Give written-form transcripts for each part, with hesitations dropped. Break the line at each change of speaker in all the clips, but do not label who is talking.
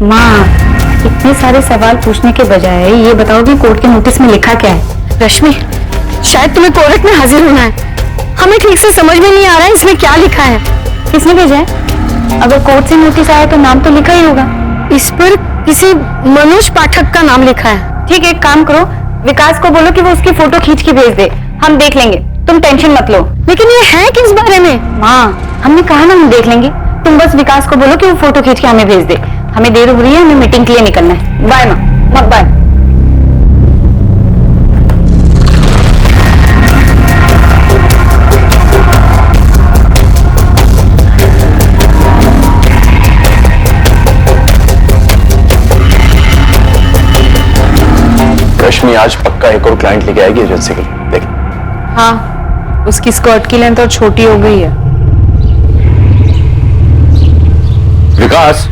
माँ, इतने सारे सवाल पूछने के बजाय ये बताओ कि कोर्ट के नोटिस में लिखा क्या है?
रश्मि, शायद तुम्हें कोर्ट में हाजिर होना है। हमें ठीक से समझ में नहीं आ रहा है इसमें क्या लिखा है।
किसने भेजा है? अगर कोर्ट से नोटिस आया तो नाम तो लिखा ही होगा।
इस पर किसी मनोज पाठक का नाम लिखा है।
ठीक है, एक काम करो, विकास को बोलो कि वो उसकी फोटो खींच के भेज दे, हम देख लेंगे, तुम टेंशन मत लो।
लेकिन ये है किस बारे में?
माँ, हमने कहा ना हम देख लेंगे, तुम बस विकास को बोलो कि वो फोटो खींच के हमें भेज दे। हमें देर हो रही है, हमें मीटिंग के लिए निकलना है। बाय माँ, बाय।
रश्मि आज पक्का एक और क्लाइंट लेके आएगी एजेंसी के लिए, देख।
हाँ, उसकी स्कर्ट की लेंथ और छोटी हो गई है।
विकास,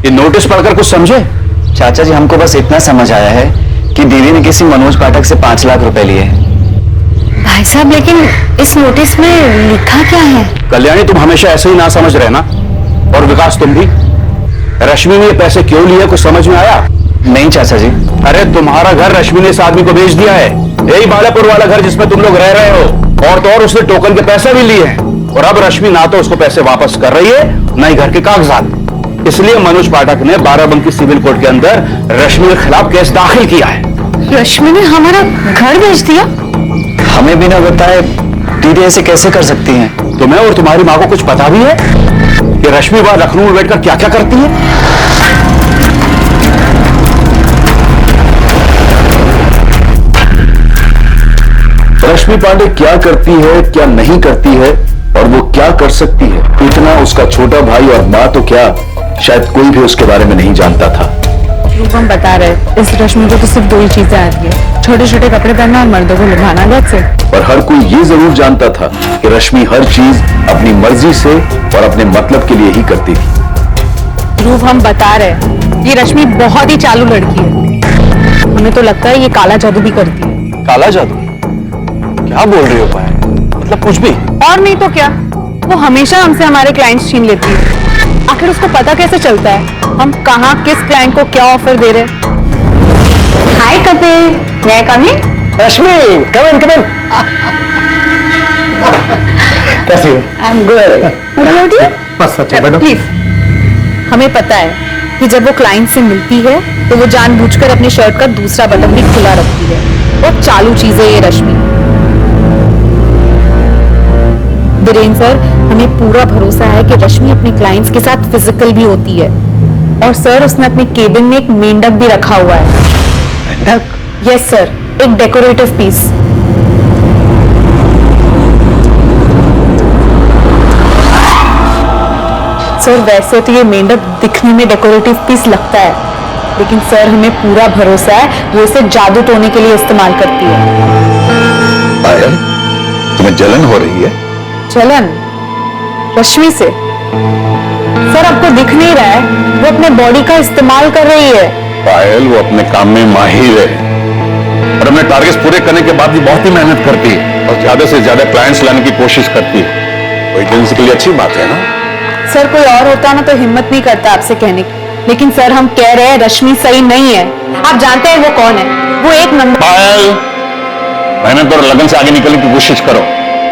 ये नोटिस पढ़कर कुछ समझे?
चाचा जी, हमको बस इतना समझ आया है कि दीदी ने किसी मनोज पाठक से 5 लाख रुपए लिए हैं।
भाई साहब, लेकिन इस नोटिस में लिखा क्या है?
कल्याणी, तुम हमेशा ऐसे ही ना समझ रहे ना, और विकास तुम भी। रश्मि ने ये पैसे क्यों लिए, कुछ समझ में आया?
नहीं चाचा जी।
अरे तुम्हारा घर रश्मि ने इस आदमी को बेच दिया है, यही बालापुर वाला घर जिसमें तुम लोग रह रहे हो। और तो और उसने टोकन के पैसे भी लिए हैं, और अब रश्मि ना तो उसको पैसे वापस कर रही है, ना ही घर के कागजात। इसलिए मनोज पाठक ने बाराबंकी सिविल कोर्ट के अंदर रश्मि के खिलाफ केस दाखिल किया है।
रश्मि ने हमारा घर बेच दिया?
हमें बिना बताए दीदी ऐसे कैसे कर सकती हैं?
तुम्हें और तुम्हारी माँ को कुछ पता भी है कि रश्मि वहां लखनऊ में बैठकर क्या क्या करती है? रश्मि पांडे क्या करती है, क्या नहीं करती है, और वो क्या कर सकती है, इतना उसका छोटा भाई और माँ तो क्या, शायद कोई भी उसके बारे में नहीं जानता था।
हम बता रहे, इस रश्मि को तो सिर्फ 2 ही चीजें आती है, छोटे छोटे कपड़े पहनना और मर्दों को लुभाना। That's it.
और हर कोई ये जरूर जानता था कि रश्मि हर चीज अपनी मर्जी से और अपने मतलब के लिए ही करती थी।
ध्रुव, हम बता रहे, ये रश्मि बहुत ही चालू लड़की है। हमें तो लगता है ये काला जादू भी करती है।
काला जादू? क्या बोल रही हो पायल? मतलब कुछ भी?
और नहीं तो क्या, वो हमेशा हमसे हमारे क्लाइंट्स छीन लेती है। आखिर उसको पता कैसे चलता है हम कहाँ किस क्लाइंट को क्या ऑफर दे रहे हैं?
हाय कपिल, मैं कमिंग?
रश्मि, कम इन। कैसी हो?
I am good.
बस अच्छा बैठो।
प्लीज। हमें पता है कि जब वो क्लाइंट से मिलती है तो वो जानबूझकर अपनी शर्ट का दूसरा बटन भी खुला रखती है। वो चालू चीज है ये रश्मि। बीरेन सर, हमें पूरा भरोसा है कि रश्मि अपने क्लाइंट्स के साथ फिजिकल भी होती है। और सर, उसने अपने केबिन में एक मेंढक भी रखा हुआ है।
मेंढक?
यस सर, एक डेकोरेटिव पीस। सर, वैसे तो ये मेंढक दिखने में डेकोरेटिव पीस लगता है, लेकिन सर हमें पूरा भरोसा है वो इसे जादू टोने के लिए इस्तेमाल करती है।
पायल, तुम्हें जलन हो रही है?
जलन? रश्मि से? सर, आपको दिख नहीं रहा है, वो अपने बॉडी का इस्तेमाल कर रही है।
पायल, वो अपने काम में माहिर है और अपने टारगेट्स पूरे करने के बाद भी बहुत ही मेहनत करती है और ज्यादा से ज्यादा क्लाइंट्स लाने की कोशिश करती है। वो एजेंसी के लिए अच्छी बात है ना?
सर, कोई और होता ना तो हिम्मत नहीं करता आपसे कहने की, लेकिन सर हम कह रहे हैं रश्मि सही नहीं है। आप जानते हैं वो कौन है? वो एक नंबर।
पायल, मेहनत और लगन से आगे निकलने की कोशिश करो,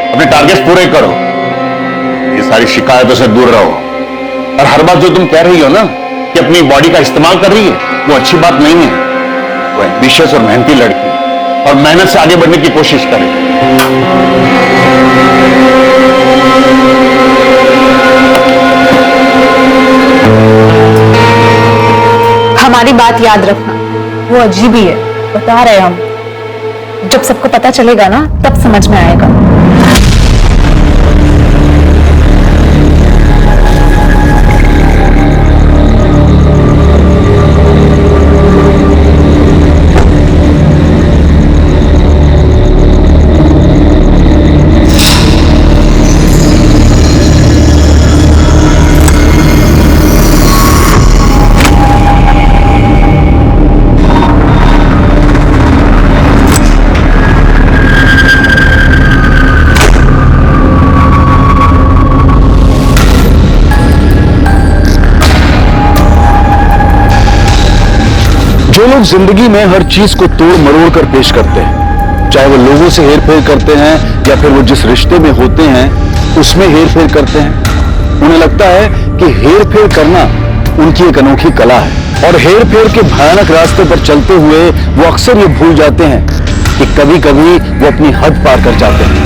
अपने टारगेट्स पूरे करो, ये सारी शिकायतों से दूर रहो। और हर बात जो तुम कह रही हो ना कि अपनी बॉडी का इस्तेमाल कर रही है, वो अच्छी बात नहीं है। वो एम्बिशियस और मेहनती लड़की है और मेहनत से आगे बढ़ने की कोशिश करे।
हमारी बात याद रखना, वो अजीब ही है, बता रहे हम। जब सबको पता चलेगा ना तब समझ में आएगा।
वो लोग जिंदगी में हर चीज को तोड़ मरोड़ कर पेश करते हैं, चाहे वो लोगों से हेरफेर करते हैं या फिर वो जिस रिश्ते में होते हैं उसमें हेरफेर करते हैं। उन्हें लगता है कि हेरफेर करना उनकी एक अनोखी कला है और हेरफेर के भयानक रास्ते पर चलते हुए वो अक्सर ये भूल जाते हैं कि कभी कभी वो अपनी हद पार कर जाते हैं।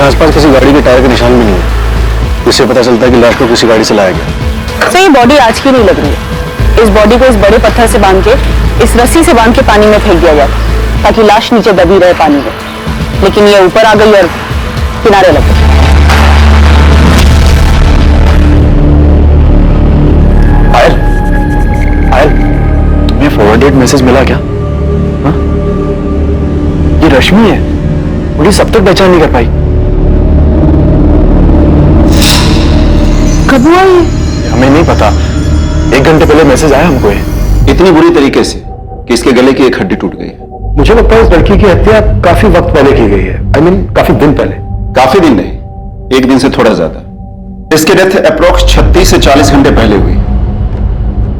आसपास किसी गाड़ी के टायर के निशान भी नहीं है, इससे पता चलता है कि लाश को किसी गाड़ी से लाया गया।
सर ये बॉडी आज की नहीं लग रही है। इस बॉडी को इस बड़े पत्थर से बांध के, इस रस्सी से बांध के पानी में फेंक दिया जाता ताकि लाश नीचे दबी रहे पानी में, लेकिन ये ऊपर आ गई और किनारे लग गई।
आयल, आयल, तुम्हें फॉरवर्डेड मैसेज मिला क्या? हाँ? ये रश्मि है, मुझे सब तक पहचान नहीं कर पाई।
कब हुआ ये?
हमें नहीं पता, 1 घंटे पहले मैसेज आया हमको।
इतनी बुरी तरीके से कि इसके गले की एक हड्डी टूट गई है।
मुझे लगता है इस लड़की की हत्या काफी वक्त पहले की गई है। I mean, काफी दिन पहले।
काफी दिन नहीं, 1 दिन से थोड़ा ज्यादा। इसकी डेथ अप्रोक्स 36 से 40 घंटे पहले हुई।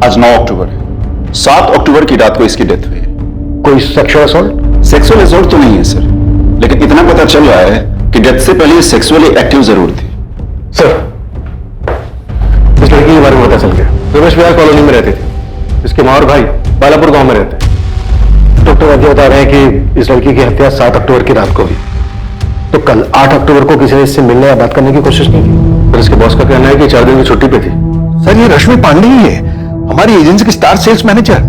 आज 9 अक्टूबर है, 7 अक्टूबर की रात को इसकी डेथ हुई है।
कोई सेक्सुअल असॉल्ट?
सेक्सुअल असॉल्ट तो नहीं है सर, लेकिन इतना पता चल रहा है कि डेथ से पहले सेक्सुअली एक्टिव जरूर थी।
सर, इस लड़की के बारे में पता चल गया। रमेश विहार कॉलोनी में रहती थी। इसके माँ और भाई बालापुर गांव में रहते हैं। डॉक्टर वैद्य बता रहे हैं कि इस लड़की की हत्या 7 अक्टूबर की रात को हुई। तो कल 8 अक्टूबर को किसी ने इससे मिलने या बात करने की कोशिश नहीं की, पर इसके बॉस का कहना है कि 4 दिन की छुट्टी पे थी।
सर ये रश्मि पांडे ही है, हमारी एजेंसी की स्टार सेल्स मैनेजर।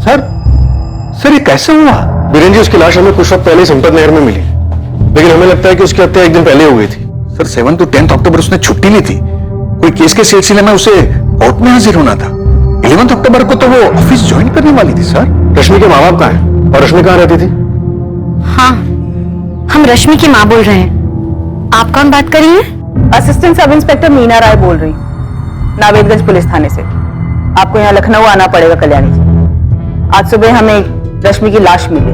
सर ये कैसे हुआ?
बीरेन जी, उसकी लाश हमें कुछ वक्त पहले संपत नहर में मिली, लेकिन हमें लगता है कि उसकी हत्या 1 दिन पहले हो गई थी।
सर 7 to 10 अक्टूबर उसने छुट्टी ली थी, कोई केस के सिलसिले में उसे कोर्ट में हाजिर होना था। 11 अक्टूबर को तो वो ऑफिस ज्वाइन करने वाली थी। सर
रश्मि के माँ बाप कहाँ हैं और रश्मि कहाँ रहती थी?
हाँ, हम रश्मि की माँ बोल रहे हैं। आप कौन बात कर रही हैं?
असिस्टेंट सब इंस्पेक्टर मीना राय बोल रही, नावेदगंज पुलिस थाने से। आपको यहाँ लखनऊ आना पड़ेगा कल्याणी जी। आज सुबह हमें रश्मि की लाश मिली।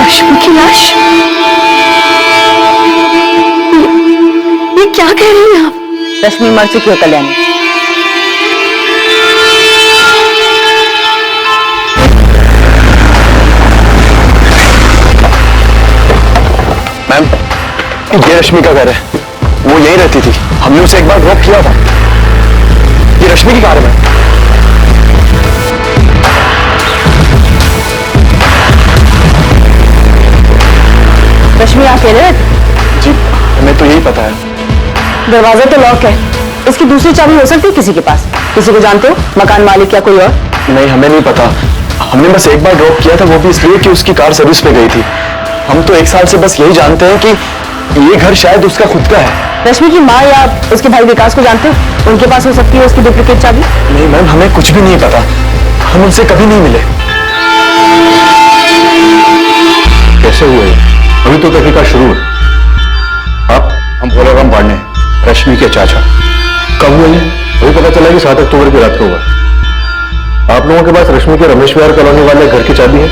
रश्मि की लाश? ये क्या कह रही हैं आप?
रश्मि मर चुकी है कल्याणी।
मैम, ये रश्मि का घर है, वो यहीं रहती थी। हमने उसे एक बार ड्रॉप किया था। ये रश्मि की कार है मैम।
रश्मि अकेले रहती?
जी, हमें तो यही पता है।
दरवाजा तो लॉक है, इसकी दूसरी चाबी हो सकती है किसी के पास? किसी को जानते हो, मकान मालिक या कोई और?
नहीं, हमें नहीं पता। हमने बस एक बार ड्रॉप किया था, वो भी इसलिए कि उसकी कार सर्विस पे गई थी। हम तो 1 साल से बस यही जानते हैं कि ये घर शायद उसका खुद का है।
रश्मि की माँ या उसके भाई विकास को जानते हो? उनके पास हो सकती है उसकी डुप्लीकेट चाबी?
नहीं मैम, हमें कुछ भी नहीं पता, हम उनसे कभी नहीं मिले।
कैसे हुए? अभी तो तहकीकात शुरू है। आप? हम भोलाराम पांडे, रश्मि के चाचा। कब हुए? अभी पता चला कि 7 अक्टूबर की रात को हुआ। आप लोगों के पास रश्मि के रमेश विहार कॉलोनी वाले घर की चाबी है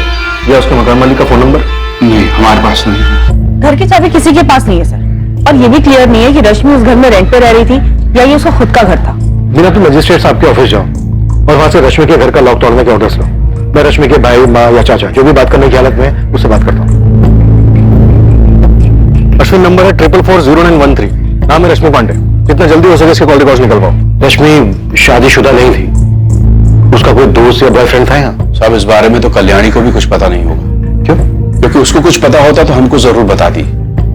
या उसके मकान मालिक का फोन नंबर?
नहीं, हमारे पास नहीं है।
घर की चाबी किसी के पास नहीं है सर, और ये भी क्लियर नहीं है कि रश्मि उस घर में रेंट पे रह रही थी या ये उसका खुद का घर था।
बिना तुम मजिस्ट्रेट साहब के ऑफिस जाओ और वहां से रश्मि के घर का लॉक तोड़ने के ऑर्डर्स लो। मैं रश्मि के भाई, माँ या चाचा जो भी बात करने की हालत में है उससे बात करता हूँ। अश्विन नंबर है 44400913। नाम है रश्मि पांडे। जितना जल्दी हो सके इसके कॉल रिकॉर्ड्स निकलवाओ। रश्मि शादीशुदा नहीं थी, उसका कोई दोस्त या बॉयफ्रेंड था यहाँ?
साहब इस बारे में तो कल्याणी को भी कुछ पता नहीं होगा।
क्यों?
क्योंकि उसको कुछ पता होता तो हमको जरूर बताती।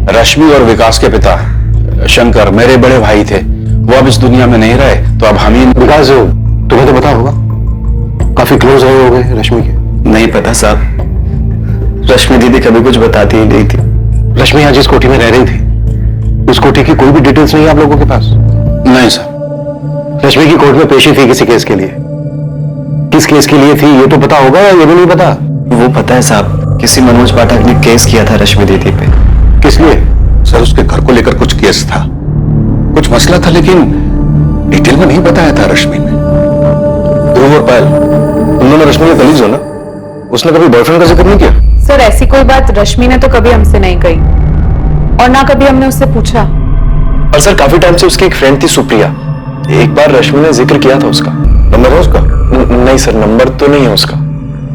रश्मि और विकास के पिता शंकर मेरे बड़े भाई थे, वो अब इस दुनिया में नहीं रहे, तो अब हम ही।
विकास तुम्हें तो पता होगा, काफी क्लोज रहे होगे रश्मि के।
नहीं पता साहब, रश्मि दीदी कभी कुछ बताती ही नहीं थी।
रश्मि यहाँ जिस कोठी में रह रही थी, उस कोठी की कोई भी डिटेल्स नहीं है आप लोगों के पास?
नहीं सर।
रश्मि की कोर्ट में पेशी थी किसी केस के लिए, किस केस के लिए थी ये तो पता होगा या ये भी नहीं पता?
वो पता है साहब, किसी मनोज पाठक ने केस किया था रश्मि दीदी पे।
किस लिए?
सर उसके घर को लेकर कुछ केस था, कुछ मसला था, लेकिन
डिटेल में नहीं बताया था रश्मि ने।
ध्रुव और पायल, तुम दोनों रश्मि के कलीग्स हो ना? उसने कभी बॉयफ्रेंड का जिक्र नहीं किया?
सर ऐसी कोई बात रश्मि ने तो कभी हमसे नहीं कही और ना कभी हमने उससे पूछा।
और सर काफी टाइम से उसकी एक फ्रेंड थी सुप्रिया, एक बार रश्मि ने जिक्र किया था उसका।
नंबर है उसका?
नहीं सर, नंबर तो नहीं है उसका।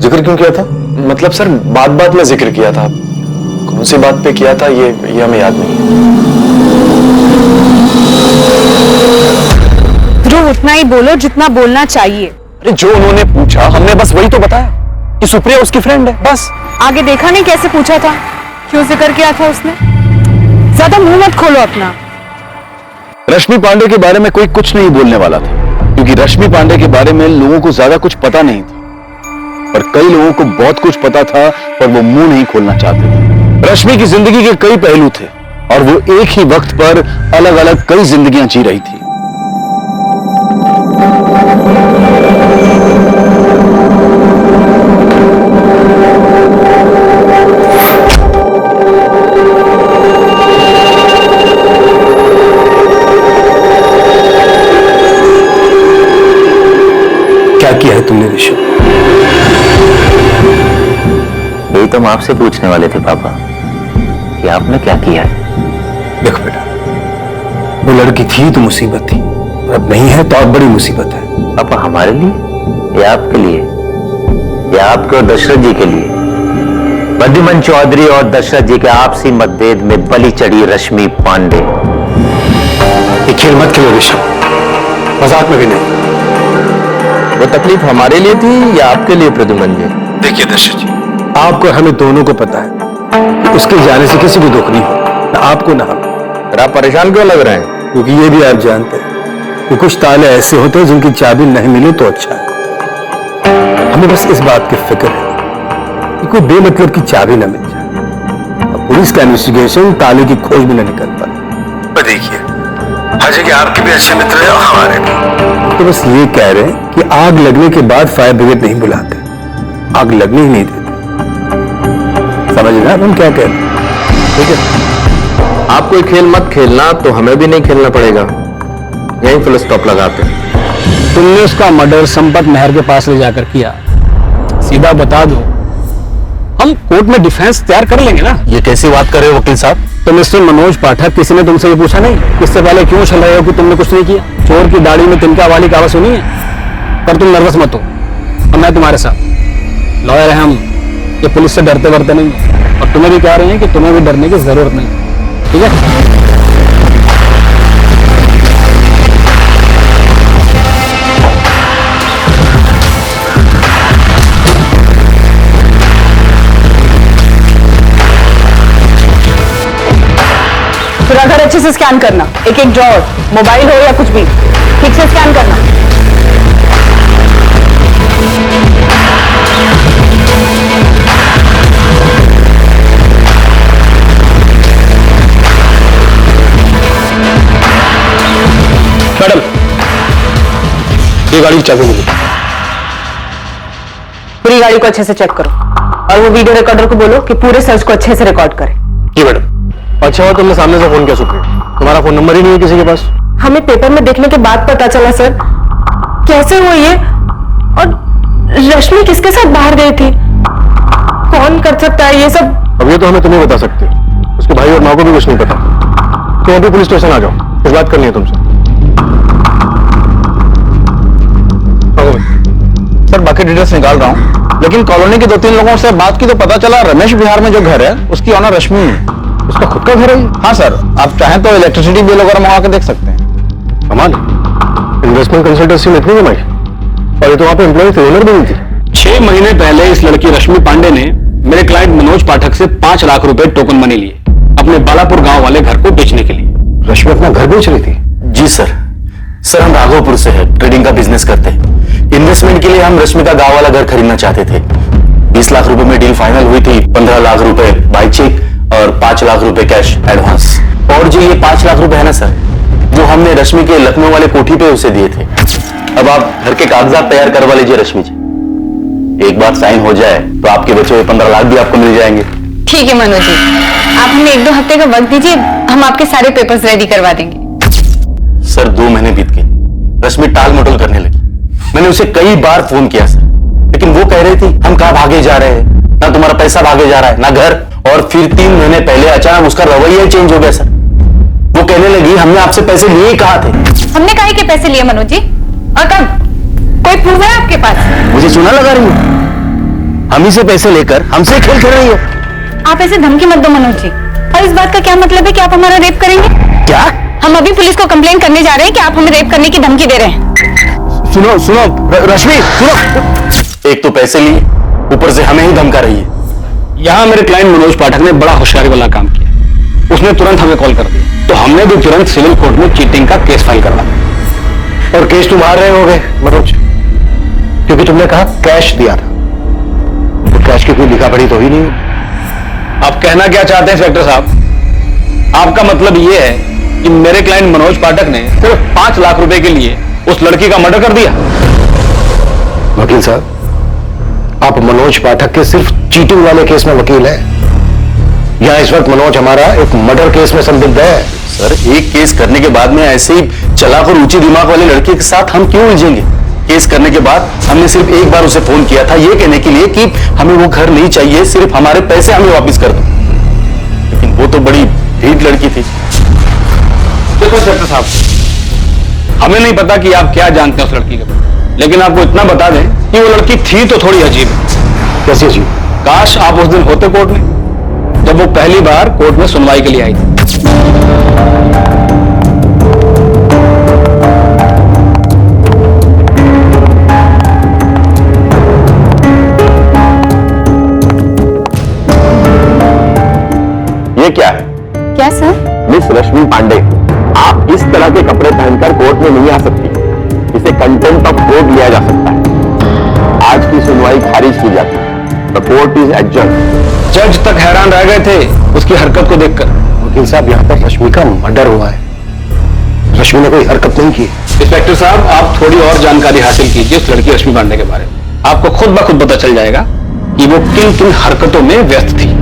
जिक्र क्यों किया था?
मतलब सर बात में जिक्र किया था, कौन सी बात पे किया था ये हमें याद नहीं।
ध्रुव उतना ही बोलो जितना बोलना चाहिए।
अरे जो उन्होंने पूछा हमने बस वही तो बताया कि सुप्रिया उसकी फ्रेंड है, बस।
आगे देखा नहीं कैसे पूछा था, क्यों जिक्र किया था उसने? ज्यादा मुंह मत खोलो अपना।
रश्मि पांडे के बारे में कोई कुछ नहीं बोलने वाला था, क्योंकि रश्मि पांडे के बारे में लोगों को ज्यादा कुछ पता नहीं था, पर कई लोगों को बहुत कुछ पता था, पर वो मुंह नहीं खोलना चाहते थे। रश्मि की जिंदगी के कई पहलू थे और वो एक ही वक्त पर अलग अलग कई जिंदगियां जी रही थी।
क्या किया है तुमने ऋषभ?
यही तो हम आपसे पूछने वाले थे पापा कि आपने क्या किया है।
देखो बेटा, वो लड़की थी तो मुसीबत थी, और अब नहीं है तो अब बड़ी मुसीबत है।
पापा हमारे लिए या आपके लिए या आपके और दशरथ जी के लिए? बद्रीमन चौधरी और दशरथ जी के आपसी मतभेद में बलि चढ़ी रश्मि पांडे।
ये खेल मत खेलो ऋषभ, मजाक में भी नहीं।
वो तकलीफ हमारे लिए थी या आपके लिए प्रद्युमन जी?
देखिए दशरथ जी, आपको हमें दोनों को पता है कि उसके जाने से किसी को दुख नहीं हो, ना आपको ना हमें।
आप परेशान क्यों लग रहे हैं?
क्योंकि ये भी आप जानते हैं कि कुछ ताले ऐसे होते हैं जिनकी चाबी नहीं मिले तो अच्छा है। हमें बस इस बात की फिक्र है कि कोई बेमतलब की चाबी न मिल जाए और पुलिस का इन्वेस्टिगेशन ताले की खोज में न निकल पाए। देखिए हर जगह आपके भी अच्छे मित्र हैं और हमारे भी, तो बस ये कह रहे हैं कि आग लगने के बाद फायर ब्रिगेड नहीं बुलाते, आग लगने ही नहीं देते। समझ रहे हैं हम क्या कह रहे हैं? ठीक है,
आप कोई खेल मत खेलना तो हमें भी नहीं खेलना पड़ेगा, यहीं फुल स्टॉप लगाते हैं।
तुमने उसका मर्डर संपत नहर के पास ले जाकर किया, सीधा बता दो, हम कोर्ट में डिफेंस तैयार कर लेंगे ना।
ये कैसी बात कर रहे हो वकील साहब?
तो मिस्टर मनोज पाठक, किसी ने तुमसे ये पूछा नहीं इससे पहले क्यों चल रहे हो कि तुमने कुछ नहीं किया? चोर की दाढ़ी में तिनका वाली कहावत सुनी है? पर तुम नर्वस मत हो, और मैं तुम्हारे साथ लॉयर है हम, ये पुलिस से डरते वरते नहीं, और तुम्हें भी कह रहे हैं कि तुम्हें भी डरने की जरूरत नहीं, ठीक है?
फिर अगर अच्छे से स्कैन करना, एक एक ड्रॉअर, मोबाइल हो या कुछ भी, ठीक से स्कैन करना।
मैडम,
ये गाड़ी की चाबी मिली।
पूरी गाड़ी को अच्छे से चेक करो और वो वीडियो रिकॉर्डर को बोलो कि पूरे सर्च को अच्छे से रिकॉर्ड करे।
जी मैडम। अच्छा हुआ तुमने सामने से फोन किया सुप्रिया, तुम्हारा फोन नंबर ही नहीं है किसी के पास।
हमें पेपर में देखने के बाद पता चला सर। कैसे हुआ ये? और रश्मि किसके साथ बाहर गई थी? कौन कर सकता है ये सब?
अब ये तो हमें तुम्हें बता सकते, उसके भाई और माँ को भी कुछ नहीं पता। तुम अभी पुलिस स्टेशन आ जाओ, कुछ बात करनी है तुमसे।
सर बाकी डिटेल्स निकाल रहा हूँ, लेकिन कॉलोनी के 2-3 लोगों से बात की तो पता चला रमेश विहार में जो घर है उसकी ऑनर रश्मि है।
उसका खुद का घर है?
हाँ सर, आप चाहें तो इलेक्ट्रिसिटी बिल वगैरह मंगा के देख सकते हैं।
कमाल, इन्वेस्टमेंट कंसल्टेंसी में इतनी कमाई, और ये तो वहां पे एम्प्लॉय थे, ओनर भी नहीं थी।
6 महीने पहले इस लड़की रश्मि पांडे ने मेरे क्लाइंट मनोज पाठक से 5 लाख रुपए टोकन मनी लिए अपने बालापुर गांव वाले घर को बेचने के लिए।
रश्मि अपना घर बेच रही थी?
जी सर। सर हम राघवपुर से है, ट्रेडिंग का बिजनेस करते हैं। इन्वेस्टमेंट के लिए हम रश्मि का गांव वाला घर खरीदना चाहते थे। 20 लाख रुपए में डील फाइनल हुई थी, 15 लाख रुपए बाय चेक और 5 लाख रुपए कैश एडवांस। और जो ये 5 लाख रुपए है ना सर, जो हमने रश्मि के लखनऊ वाले कोठी पे उसे दिए थे। अब आप घर के कागजात तैयार करवा लीजिए रश्मि जी, एक बार साइन हो जाए तो आपके बचे हुए 15 लाख भी आपको मिल जाएंगे।
ठीक है मनोज जी, आप हमें 1-2 हफ्ते का वक्त दीजिए, हम आपके सारे पेपर्स रेडी करवा देंगे।
सर 2 महीने बीत गए, रश्मि टाल मटोल करने लगी। मैंने उसे कई बार फोन किया सर, लेकिन वो कह रही थी हम कहां भागे जा रहे हैं, ना तुम्हारा पैसा भागे जा रहा है ना घर। और फिर 3 महीने पहले अचानक उसका रवैया चेंज हो गया सर। वो कहने लगी हमने आपसे पैसे लिए ही कहा थे।
हमने काहे के पैसे लिए मनोज जी, और कब? कोई प्रूफ है आपके पास?
मुझे चूना लगा रही है, हम ही से पैसे लेकर हमसे खेल खेल रही है।
आप ऐसे धमकी मत दो मनोज जी। और इस बात का क्या मतलब है कि आप हमारा रेप करेंगे?
क्या?
हम अभी पुलिस को कंप्लेन करने जा रहे हैं कि आप हमें रेप करने की धमकी दे रहे हैं।
सुनो सुनो रश्मि सुनो।
एक तो पैसे लिए, ऊपर से हमें ही धमका रही है।
यहां मेरे क्लाइंट मनोज पाठक ने बड़ा होशियारी वाला काम किया। उसने तुरंत हमें कॉल कर दिया, तो हमने भी तुरंत सिविल कोर्ट में चीटिंग का केस फाइल करवा दिया।
और केस तुम हार रहे होगे मनोज, क्योंकि तुमने कहा कैश दिया था, तो कैश की कोई लिखा पढ़ी तो ही नहीं।
आप कहना क्या चाहते हैं इंस्पेक्टर साहब? आपका मतलब यह है कि मेरे क्लाइंट मनोज पाठक ने सिर्फ 5 लाख रुपए के लिए उस लड़की का मर्डर कर दिया?
वकील साहब, आप मनोज पाठक के सिर्फ चीटिंग वाले केस में वकील हैं, या इस वक्त मनोज हमारा एक मर्डर केस में संदिग्ध है?
सर, एक केस करने के बाद में ऐसे ही चालाक और ऊंची दिमाग वाले लड़के के साथ हम क्यों उलझेंगे? केस करने के बाद हमने सिर्फ एक बार उसे फोन किया था ये कहने के लिए कि हमें वो घर नहीं चाहिए, सिर्फ हमारे पैसे हमें वापस कर दो। लेकिन वो तो बड़ी ढीठ लड़की थी।
देखो इंस्पेक्टर साहब, हमें नहीं पता कि आप क्या जानते हैं उस लड़की के बारे में, लेकिन आपको इतना बता दें कि वो लड़की थी तो थोड़ी अजीब।
कैसी अजीब?
काश आप उस दिन होते कोर्ट में, जब वो पहली बार कोर्ट में सुनवाई के लिए आई थी।
ये क्या है?
क्या सर?
मिस रश्मि पांडे, आप इस तरह के कपड़े पहनकर कोर्ट में नहीं आ सकती। इसे कंटेम्प्ट ऑफ कोर्ट लिया जा सकता है। आज की सुनवाई खारिज की जाती है। The court is adjourn.
जज तक हैरान रह गए थे उसकी हरकत को देखकर।
वकील साहब, यहाँ पर रश्मि का मर्डर हुआ है, रश्मि ने कोई हरकत नहीं की।
इंस्पेक्टर साहब, आप थोड़ी और जानकारी हासिल कीजिए उस लड़की रश्मि पांडे के बारे में। आपको खुद ब खुद पता चल जाएगा कि वो किन किन हरकतों में व्यस्त थी।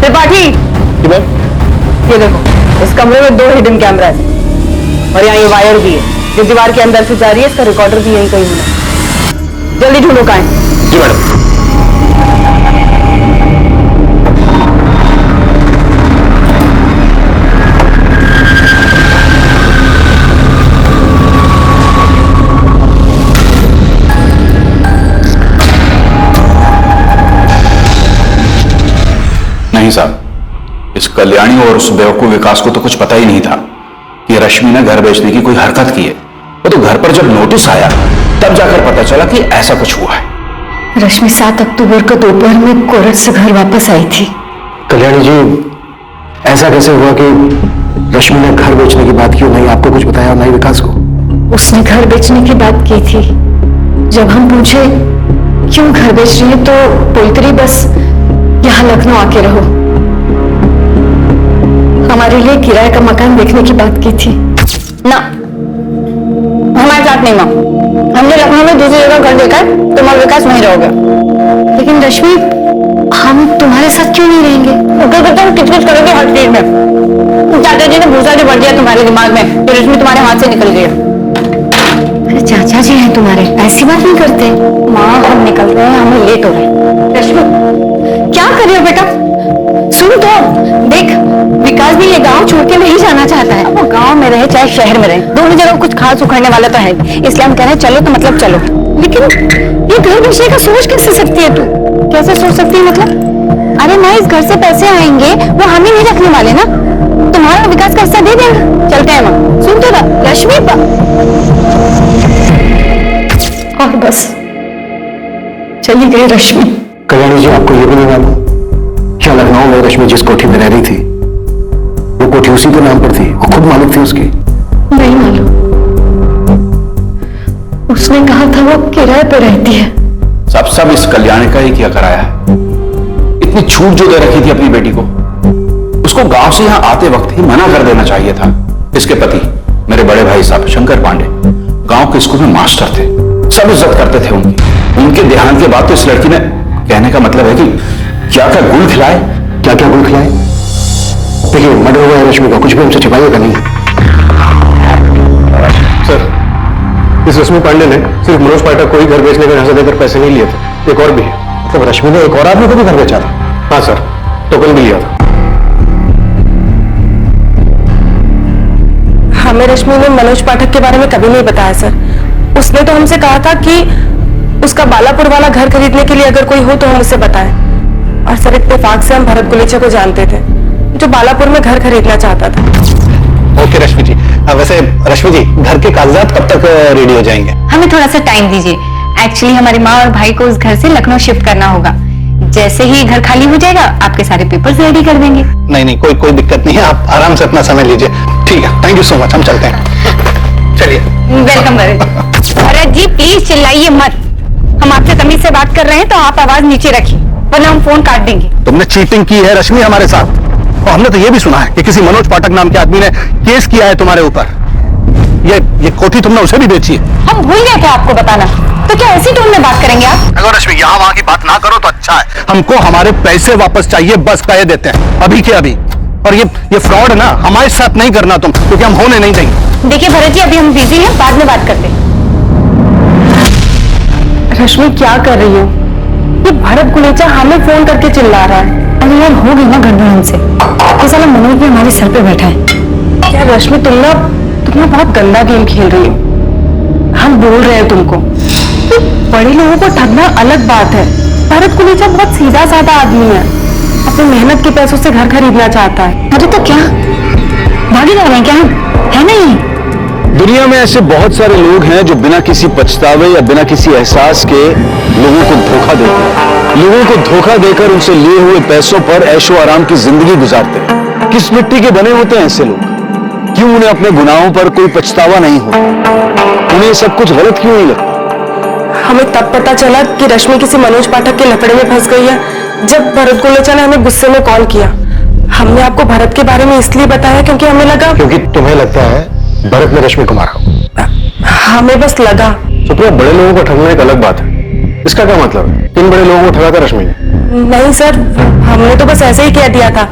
त्रिपाठी, ये देखो, इस कमरे में 2 हिडन कैमरा है और यहाँ ये वायर भी है जो दीवार के अंदर से जा रही है। इसका रिकॉर्डर भी यहीं कहीं है। जल्दी ढूंढो कहाँ है।
जी मैडम।
नहीं साहब, इस कल्याणी और उस बेवकूफ विकास को तो कुछ पता ही नहीं था कि रश्मि ने घर बेचने की कोई हरकत की है। वो तो घर पर जब नोटिस आया तब जाकर पता चला कि ऐसा कुछ हुआ है।
रश्मि 7 अक्टूबर को दोपहर में कोरट से घर वापस आई थी।
कल्याणी जी, ऐसा कैसे हुआ कि रश्मि ने घर बेचने की बात की और नहीं आपको कुछ बताया और नहीं विकास को?
उसने घर बेचने की बात की थी। जब हम पूछे क्यों घर बेच रही है तो बोलती रही बस यहाँ लखनऊ आके रहो। हमारे लिए किराए का मकान देखने की बात की थी।
ना, हमारे साथ नहीं माँ, हमने लखनऊ में दूसरी जगह घर देखा है, तुम और विकास वहीं रहोगे।
लेकिन रश्मि, हम तुम्हारे साथ क्यों नहीं रहेंगे?
तो तुम किच-किच करोगे हर चीज में। चाचा जी ने भूसा जो भर दिया तुम्हारे दिमाग में, तो रश्मि तुम्हारे हाथ से निकल गई।
अरे चाचा जी हैं तुम्हारे, ऐसी बात नहीं करते।
माँ, हम निकल रहे हैं, हमें लेट हो रहा है।
रश्मि, क्या कर रहे हो बेटा? सुन तो, देख विकास भी ये गांव छोड़ के नहीं जाना चाहता है।
वो गांव में रहे चाहे शहर में रहे, दोनों जगह कुछ खास उखड़ने वाला तो है, इसलिए हम कह रहे हैं चलो तो मतलब चलो।
लेकिन ये घर बेचने का सोच कैसे सकती है तू?
कैसे सोच सकती है मतलब?
अरे ना, इस घर से पैसे आएंगे वो हम ही नहीं रखने वाले ना, तुम्हारा विकास का हिस्सा दे देंगे।
चलते हैं माँ।
सुन तो रश्मि और बस चली गई रश्मि।
कल्याणी जी, आपको ये भी नहीं मालूम क्या लखनऊ में रश्मि जिस कोठी में रह रही थी वो कोठी उसी के नाम पर थी, वो खुद मालिक थी उसकी।
नहीं मालूम, उसने कहा था वो किराए पर रहती है।
सब इस कल्याणी का ही किया कराया है। इतनी छूट जो दे रखी थी अपनी बेटी को, उसको गांव से यहां आते वक्त ही मना कर देना चाहिए था। इसके पति मेरे बड़े भाई साहब शंकर पांडे गांव के स्कूल में मास्टर थे, सब इज्जत करते थे उनके देहांत के बाद तो इस लड़की ने, कहने का मतलब है कि क्या क्या गुल खिलाए,
क्या क्या गुल खिलाए। देखिए, मर्डर हुआ है रश्मि का, कुछ भी हमसे छिपाइएगा नहीं। सर, इस रश्मि पांडे ने सिर्फ मनोज पाठक को ही घर बेचने का झांसा देकर पैसे नहीं लिए थे, एक और भी है। मतलब रश्मि ने एक और आदमी को भी घर बेचा था। हाँ सर, टोकन भी लिया था।
हमें रश्मि ने मनोज पाठक के बारे में कभी नहीं बताया सर। उसने तो हमसे कहा था कि उसका बालापुर वाला घर खरीदने के लिए अगर कोई हो तो हम उसे बताएं। और सर, इत्तेफाक से हम भरत गुलेचा को जानते थे जो बालापुर में घर खरीदना चाहता था।
ओके रश्मि जी, वैसे रश्मि जी, घर के कागजात कब तक रेडी हो जाएंगे?
हमें थोड़ा सा टाइम दीजिए। एक्चुअली हमारी माँ और भाई को उस घर से लखनऊ शिफ्ट करना होगा। जैसे ही घर खाली हो जाएगा आपके सारे पेपर्स रेडी कर देंगे।
नहीं, कोई दिक्कत नहीं है, आप आराम से अपना समय लीजिए। ठीक है, थैंक यू सो मच, हम चलते हैं। चलिए।
वेलकम भरत जी, प्लीज चिल्लाइए मत। हम आपसे तमीज से बात कर रहे हैं तो आप आवाज नीचे रखिए, वरना हम फोन काट देंगे।
तुमने चीटिंग की है रश्मि हमारे साथ, और हमने तो ये भी सुना है कि किसी मनोज पाठक नाम के आदमी ने केस किया है तुम्हारे ऊपर। ये कोठी तुमने उसे भी बेची है।
हम भूल गए क्या आपको बताना? तो क्या ऐसी टोन में बात करेंगे आप?
अगर रश्मि यहाँ वहाँ की बात ना करो तो अच्छा है। हमको हमारे पैसे वापस चाहिए, बस कह देते हैं अभी के अभी। और ये फ्रॉड ना हमारे साथ नहीं करना तुम, क्योंकि हम होने नहीं देंगे।
देखिए भरत जी, अभी हम बिजी हैं, बाद में बात करते हैं।
रश्मि, क्या कर रही हो? ये भरत गुलेचा हमें फोन करके चिल्ला रहा है।
अरे यार, हो गई ना गड़बड़ हमसे। ये साला मनोज भी हमारे सर पे बैठा है।
क्या रश्मि, तुम ना बहुत गंदा गेम खेल रही हो। हम बोल रहे हैं तुमको, बड़े लोगों को ठगना अलग बात है। भरत गुलेचा बहुत सीधा साधा आदमी है, अपनी मेहनत के पैसों से घर खरीदना चाहता है।
अरे तो क्या भागीदार हैं क्या हम? है नहीं?
दुनिया में ऐसे बहुत सारे लोग हैं जो बिना किसी पछतावे या बिना किसी एहसास के लोगों को धोखा देते हैं। लोगों को धोखा देकर उनसे लिए हुए पैसों पर ऐशो आराम की जिंदगी गुजारते हैं। किस मिट्टी के बने होते हैं ऐसे लोग? क्यों उन्हें अपने गुनाहों पर कोई पछतावा नहीं होता? उन्हें सब कुछ गलत क्यों नहीं लगता?
हमें तब पता चला कि रश्मि किसी मनोज पाठक के लफड़े में फंस गई है जब भरत गुलेचा ने हमें गुस्से में कॉल किया। हमने आपको भरत के बारे में इसलिए बताया क्योंकि हमें लगा,
क्योंकि तुम्हें लगता है भरत ने रश्मि को मारा।
हमें बस लगा।
सुप्रिया, बड़े लोगों को ठगना एक अलग बात है, इसका क्या मतलब है? किन बड़े लोगों को ठगा था रश्मि ने?
नहीं सर, हमने तो बस ऐसे ही कह दिया था।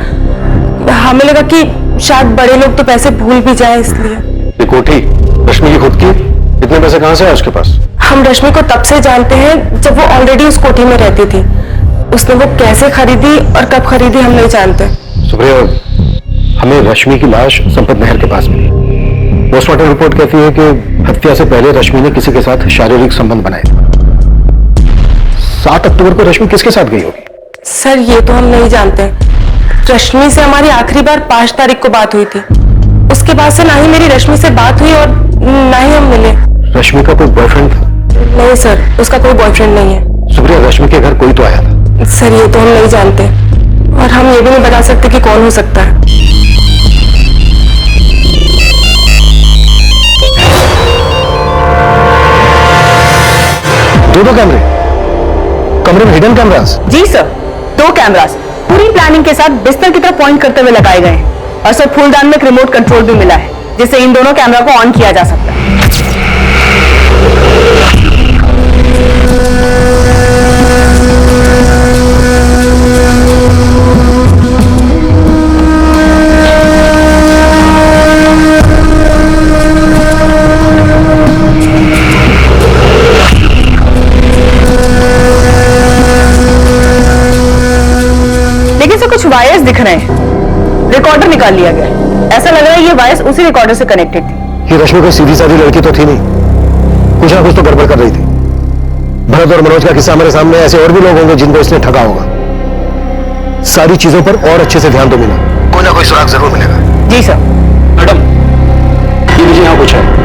हमें लगा कि शायद बड़े लोग तो पैसे भूल भी जाए, इसलिए।
ये कोठी रश्मि की खुद की, इतने पैसे कहां से आए उसके पास?
हम रश्मि को तब से जानते हैं जब वो ऑलरेडी उस कोठी में रहती थी। उसने वो कैसे खरीदी और कब खरीदी हम नहीं जानते।
सुप्रिया, हमें रश्मि की लाश संपत नहर के पास मिली। पोस्टमार्टम रिपोर्ट कहती है कि हत्या से पहले रश्मि ने किसी के साथ शारीरिक संबंध बनाए। 7 अक्टूबर को रश्मि किसके साथ गई होगी?
सर, ये तो हम नहीं जानते। रश्मि से हमारी आखिरी बार 5 तारीख को बात हुई थी। उसके बाद से ना ही मेरी रश्मि से बात हुई और ना ही हम मिले।
रश्मि का कोई बॉयफ्रेंड था?
नहीं सर, उसका कोई बॉयफ्रेंड नहीं है।
सुप्रिया, रश्मि के घर कोई तो आया था।
सर, ये तो हम नहीं जानते और हम ये भी नहीं बता सकते कि कौन हो सकता है।
दो कमरे में हिडन कैमरास?
जी सर, 2 कैमरास पूरी प्लानिंग के साथ बिस्तर की तरफ पॉइंट करते हुए लगाए गए हैं। और सर, फूलदान में एक रिमोट कंट्रोल भी मिला है जिससे इन दोनों कैमरा को ऑन किया जा सकता है। लेकिन सर, कुछ वायर्स दिख रहे हैं। रिकॉर्डर निकाल लिया गया। ऐसा लग रहा है ये वायर्स उसी रिकॉर्डर से कनेक्टेड थी।
ये रश्मि कोई सीधी साधी लड़की तो थी नहीं, कुछ ना कुछ तो गड़बड़ कर रही थी। भरत और मनोज का किस्सा हमारे सामने, ऐसे और भी लोग होंगे जिनको इसने ठगा होगा। सारी चीजों पर और अच्छे से ध्यान दो मीना, कोई ना कोई सुराग जरूर मिलेगा।
जी सर।
मैडम, ये लीजिए, यहाँ कुछ है।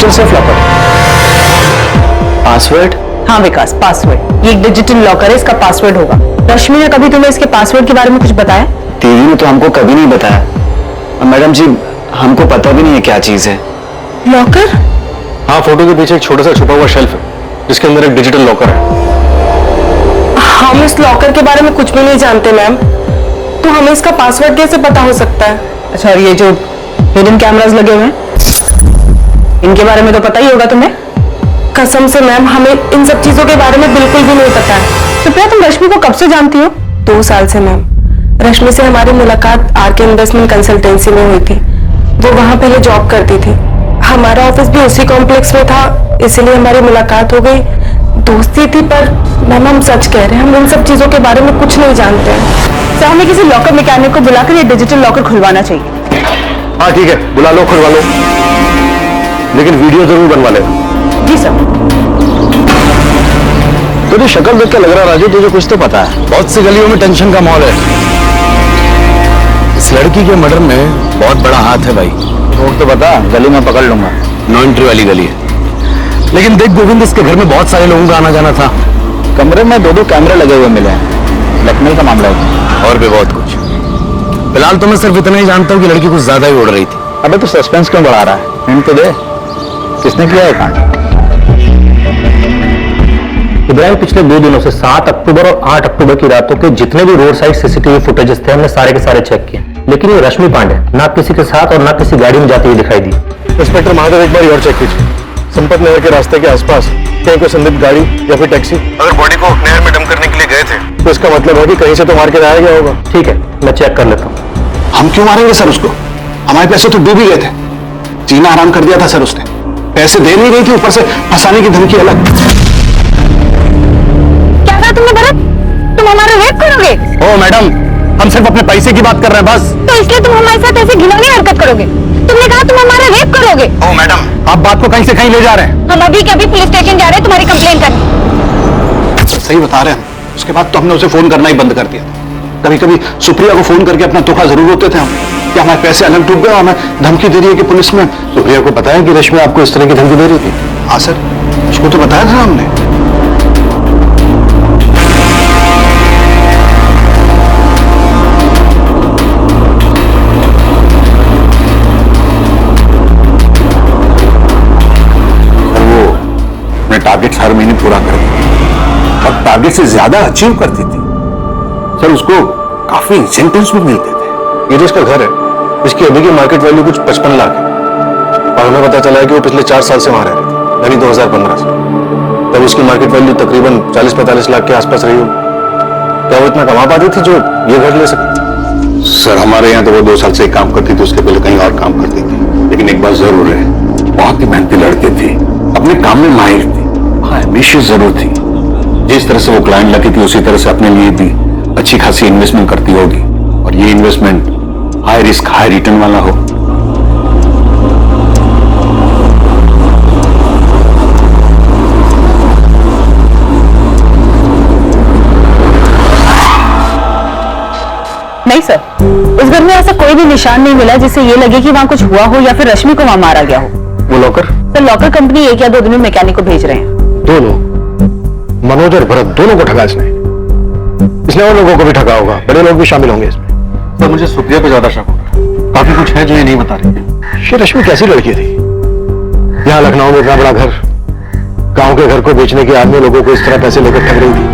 Digital safe locker.
पासवर्ड?
हाँ विकास, पासवर्ड। ये एक डिजिटल लॉकर है, इसका पासवर्ड होगा। रश्मि ने कभी तुम्हें इसके पासवर्ड के बारे में कुछ बताया?
दीदी ने तो हमको कभी नहीं बताया। और मैडम जी, हमको पता भी नहीं है क्या चीज है।
लॉकर?
हाँ, फोटो के पीछे एक छोटा सा छुपा हुआ शेल्फ है जिसके अंदर एक डिजिटल लॉकर है।
हम इस लॉकर के बारे में कुछ भी नहीं जानते मैम, तो हमें इसका पासवर्ड कैसे पता हो सकता है? अच्छा, और ये जो हिडन कैमरास लगे हुए हैं, इनके बारे में तो पता ही होगा तुम्हें? कसम से मैम, हमें इन सब चीजों के बारे में बिल्कुल भी नहीं पता है। तो प्रिया, तुम रश्मि को कब से जानती हो? 2 साल से मैम। रश्मि से हमारी मुलाकात आरके इन्वेस्टमेंट कंसल्टेंसी में हुई थी। वो वहां पहले जॉब करती थी, हमारा ऑफिस भी उसी कॉम्प्लेक्स में था, इसलिए हमारी मुलाकात हो गई। दोस्ती थी, पर मैम हम सच कह रहे हैं, हम इन सब चीजों के बारे में कुछ नहीं जानते हैं। तो हमें किसी लॉकर मैकेनिक को बुलाकर ये डिजिटल लॉकर खुलवाना चाहिए।
हाँ ठीक है, बुला लो, खुलवा लो, लेकिन वीडियो जरूर बनवा लेना।
जी सर।
तुझे शक्ल देख के लग रहा राजू तुझे कुछ तो पता है। बहुत सी गलियों में टेंशन का माहौल है। इस लड़की के मर्डर में बहुत बड़ा हाथ है भाई।
रोड तो बता, गली में पकड़ लूंगा।
नो एंट्री वाली गली है। लेकिन देख गोविंद, इसके घर में बहुत सारे लोगों का आना जाना था।
कमरे में 2-2 कैमरे लगे हुए मिले हैं। ब्लैकमेल का मामला है
और भी बहुत कुछ। फिलहाल तो मैं सिर्फ इतना ही जानता हूँ कि लड़की कुछ ज्यादा ही उड़ रही थी।
अबे तो सस्पेंस क्यों बढ़ा रहा है? हिंट तो दे, किसने किया है कांड?
इब्राहिम, पिछले 2 दिनों से 7 अक्टूबर और 8 अक्टूबर की रातों के जितने भी रोड साइड सीसीटीवी फुटेजेस थे, हमने सारे के सारे चेक किए, लेकिन ये रश्मि पांडे ना किसी के साथ और ना किसी गाड़ी में जाती हुई दिखाई दी।
इंस्पेक्टर महादेव, एक बार और चेक कीजिए संपत नगर के रास्ते के आसपास कहीं कोई संदिग्ध गाड़ी या फिर टैक्सी। अगर बॉडी को नहर में डंप करने के लिए गए थे तो इसका मतलब है कि कहीं से तो मार के लाया गया होगा।
ठीक है, मैं चेक कर लेता हूँ।
हम क्यों मारेंगे सर उसको? हमारे पैसे तो डूब ही गए थे। जीना हराम कर दिया था सर उसने। पैसे दे नहीं रही थी, ऊपर से फंसाने की धमकी अलग।
क्या कहा तुमने भरत? तुम हमारा रेप करोगे?
ओ मैडम, हम सिर्फ अपने पैसे की बात कर रहे हैं बस।
तो इसलिए तुम हमारे साथ ऐसी घिनौनी हरकत करोगे? तुमने कहा तुम हमारा रेप करोगे।
ओ मैडम, आप बात को कहीं से कहीं ले जा रहे हैं।
हम अभी के अभी पुलिस स्टेशन जा रहे हैं तुम्हारी कंप्लेन करने।
सही बता रहे हैं। उसके बाद तो हमने उसे फोन करना ही बंद कर दिया। कभी कभी सुप्रिया को फोन करके अपना धोखा जरूर होते थे हम कि हमारे पैसे अलग डूब गए और हमें धमकी दे रही है कि पुलिस में।
सुप्रिया को पता है कि रश्मि आपको इस तरह की धमकी दे रही थी?
हाँ सर, उसको तो बताया था हमने।
टारगेट हर महीने पूरा कर दिया और टारगेट से ज्यादा अचीव करती थी सर। उसको काफी इंसेंटिव्स भी मिलते थे।
ये जो इसका घर है, इसकी अभी की मार्केट वैल्यू कुछ 55 लाख है और हमें पता चला है कि वो पिछले 4 साल से वहां रह रही थी, यानी 2015 से। तब उसकी मार्केट वैल्यू तकरीबन 40-45 लाख के आसपास रही होगी। क्या वो इतना कमा पाती थी जो ये घर ले सके?
सर हमारे यहाँ तो वो 2 साल से काम करती थी, उसके पहले कहीं और काम करती थी। लेकिन एक बात जरूर है, बहुत ही मेहनती लड़की थी, अपने काम में माहिर थी, एम्बिशियस जरूर थी। जिस तरह से वो क्लाइंट लगी थी उसी तरह से अपने लिए भी अच्छी खासी इन्वेस्टमेंट करती होगी, और ये investment high risk high return वाला हो।
नहीं सर, उस घर में ऐसा कोई भी निशान नहीं मिला जिससे ये लगे कि वहाँ कुछ हुआ हो या फिर रश्मि को वहाँ मारा गया हो।
वो लॉकर?
सर लॉकर कंपनी 1 या 2 दिन में मैकेनिक को भेज रहे हैं।
दोनों? मनोज और भरत दोनों को ठगा इसने और लोगों को भी ठगा होगा, बड़े लोग भी शामिल होंगे इसमें। तो मुझे सुप्रिया पे ज्यादा शक हो रहा है। काफी कुछ है जो ये नहीं बता रही। ये रश्मि कैसी लड़की थी? यहाँ लखनऊ में इतना बड़ा घर, गांव के घर को बेचने के आदमी लोगों को इस तरह पैसे लेकर ठग रही थी,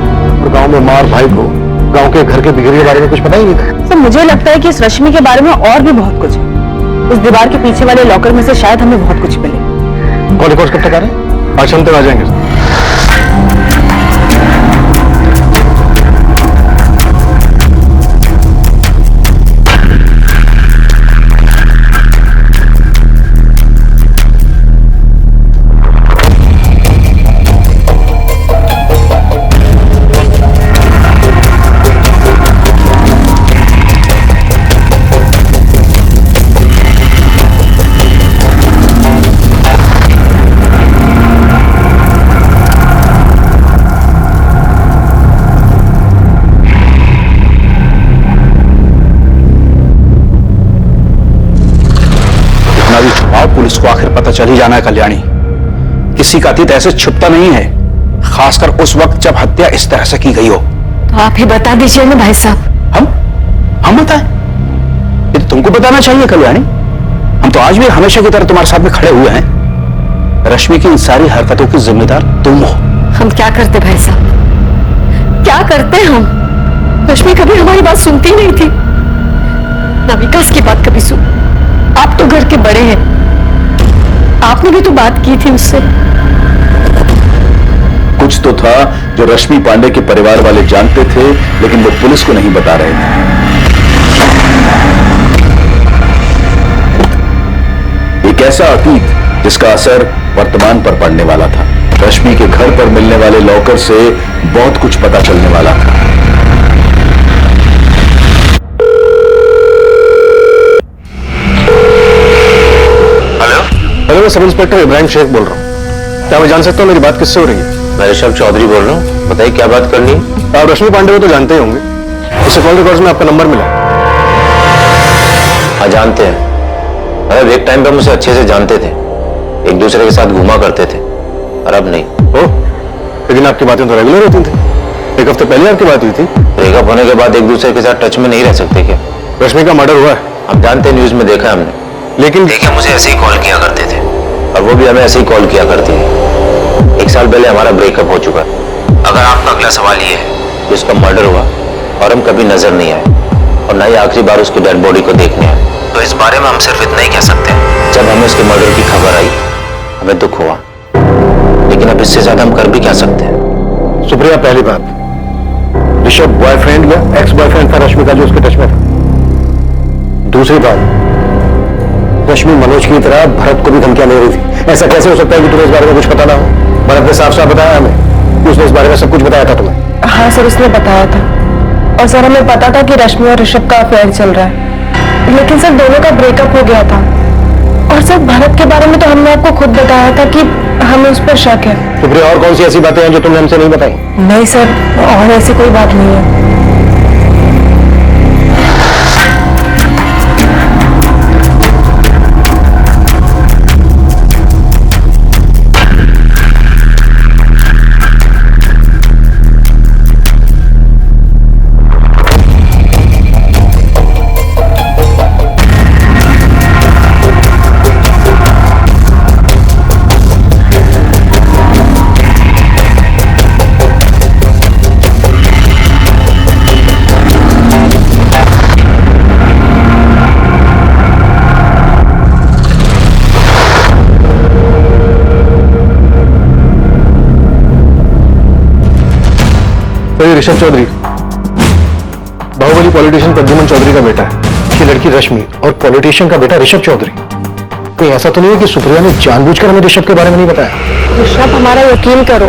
और गांव में मार भाई को गांव के घर के बिगड़ी के बारे में कुछ पता ही नहीं था।
सर मुझे लगता है कि इस रश्मि के बारे में और भी बहुत कुछ है। उस दीवार के पीछे वाले लॉकर में से शायद हमें बहुत कुछ मिले।
कॉल रिकॉर्ड कब तक आ रहे हैं? आज शाम तक आ जाएंगे।
पुलिस को आखिर पता चल ही जाना है कल्याणी।
किसी का अतीत ऐसे छुपता नहीं है, खासकर उस वक्त जब हत्या इस तरह से की गई हो।
तो आप ही बता दीजिए ना भाई साहब।
हम बताएं? ये तो तुमको बताना चाहिए कल्याणी। हम तो आज भी हमेशा की तरह तुम्हारे साथ में खड़े हुए हैं। रश्मि की इन सारी हरकतों की जिम्मेदार तुम हो।
हम क्या करते भाई साहब, क्या करते हम? रश्मि कभी हमारी बात सुनती नहीं थी, ना विकास की बात कभी सुन। आप तो घर के बड़े हैं, आपने भी तो बात की थी उससे।
कुछ तो था जो रश्मि पांडे के परिवार वाले जानते थे, लेकिन वो पुलिस को नहीं बता रहे थे। एक ऐसा अतीत जिसका असर वर्तमान पर पड़ने वाला था। रश्मि के घर पर मिलने वाले लॉकर से बहुत कुछ पता चलने वाला था।
हेलो, मैं सब इंस्पेक्टर इब्राहिम शेख बोल रहा हूँ। क्या मैं जान सकता हूँ मेरी बात किससे हो रही है?
मैं ऋषभ चौधरी बोल रहा हूँ। बताइए क्या बात करनी है?
आप रश्मि पांडे को तो जानते ही होंगे, इससे कॉल रिकॉर्ड्स में आपका नंबर मिला।
हाँ जानते हैं, मतलब एक टाइम पे मुझे अच्छे से जानते थे, एक दूसरे के साथ घूमा करते थे, और अब नहीं।
ओह, लेकिन आपकी बातें तो रेगुलर होती थी। एक हफ्ते पहले आपकी बात हुई थी।
ब्रेकअप होने के बाद एक दूसरे के साथ टच में नहीं रह सकते क्या?
रश्मि का मर्डर हुआ है।
हम जानते हैं, न्यूज में देखा है हमने,
लेकिन
देखिए मुझे ऐसे ही कॉल किया करते थे, और वो भी हमें ऐसे ही कॉल किया करती है। एक साल पहले हमारा ब्रेकअप हो चुका है। अगर आपका अगला सवाल ये है कि उसका मर्डर हुआ और हम कभी नजर नहीं आए, और ना ही आखिरी बार उसकी डेड बॉडी को देखने आए, तो इस बारे में हम सिर्फ इतना ही कह सकते हैं, जब हमें उसके मर्डर की खबर आई हमें दुख हुआ, लेकिन अब इससे ज्यादा हम कर भी क्या सकते हैं?
सुप्रिया, पहली बात, ऋषभ बॉयफ्रेंड या एक्स बॉयफ्रेंड था रश्मि का जो उसके टच में था। दूसरी बात, रश्मि मनोज की तरह भरत को भी धमकियां दे रही थी। ऐसा कैसे हो सकता है कि तुम्हें इस बारे में कुछ पता ना हो? भरत ने साफ साफ बताया हमें कि उसने इस बारे में सब कुछ बताया था तुम्हें।
हाँ सर, उसने बताया था, और सर हमें पता था कि रश्मि और ऋषभ का अफेयर चल रहा है, लेकिन सर दोनों का ब्रेकअप हो गया था। और सर भरत के बारे में तो हमने आपको खुद बताया था कि हमें उस पर शक है।
सुप्रिया, और कौन सी ऐसी बातें हैं जो तुमने हमसे नहीं बताई?
नहीं सर, और ऐसी कोई बात नहीं है।
ऋषभ चौधरी बाहुबली पॉलिटिशियन प्रद्युमन चौधरी का बेटा है। उसकी लड़की रश्मि और पॉलिटिशियन का बेटा ऋषभ चौधरी। कहीं ऐसा तो नहीं है कि सुप्रिया ने जानबूझकर हमें ऋषभ के बारे में नहीं बताया?
ऋषभ, हमारा यकीन करो,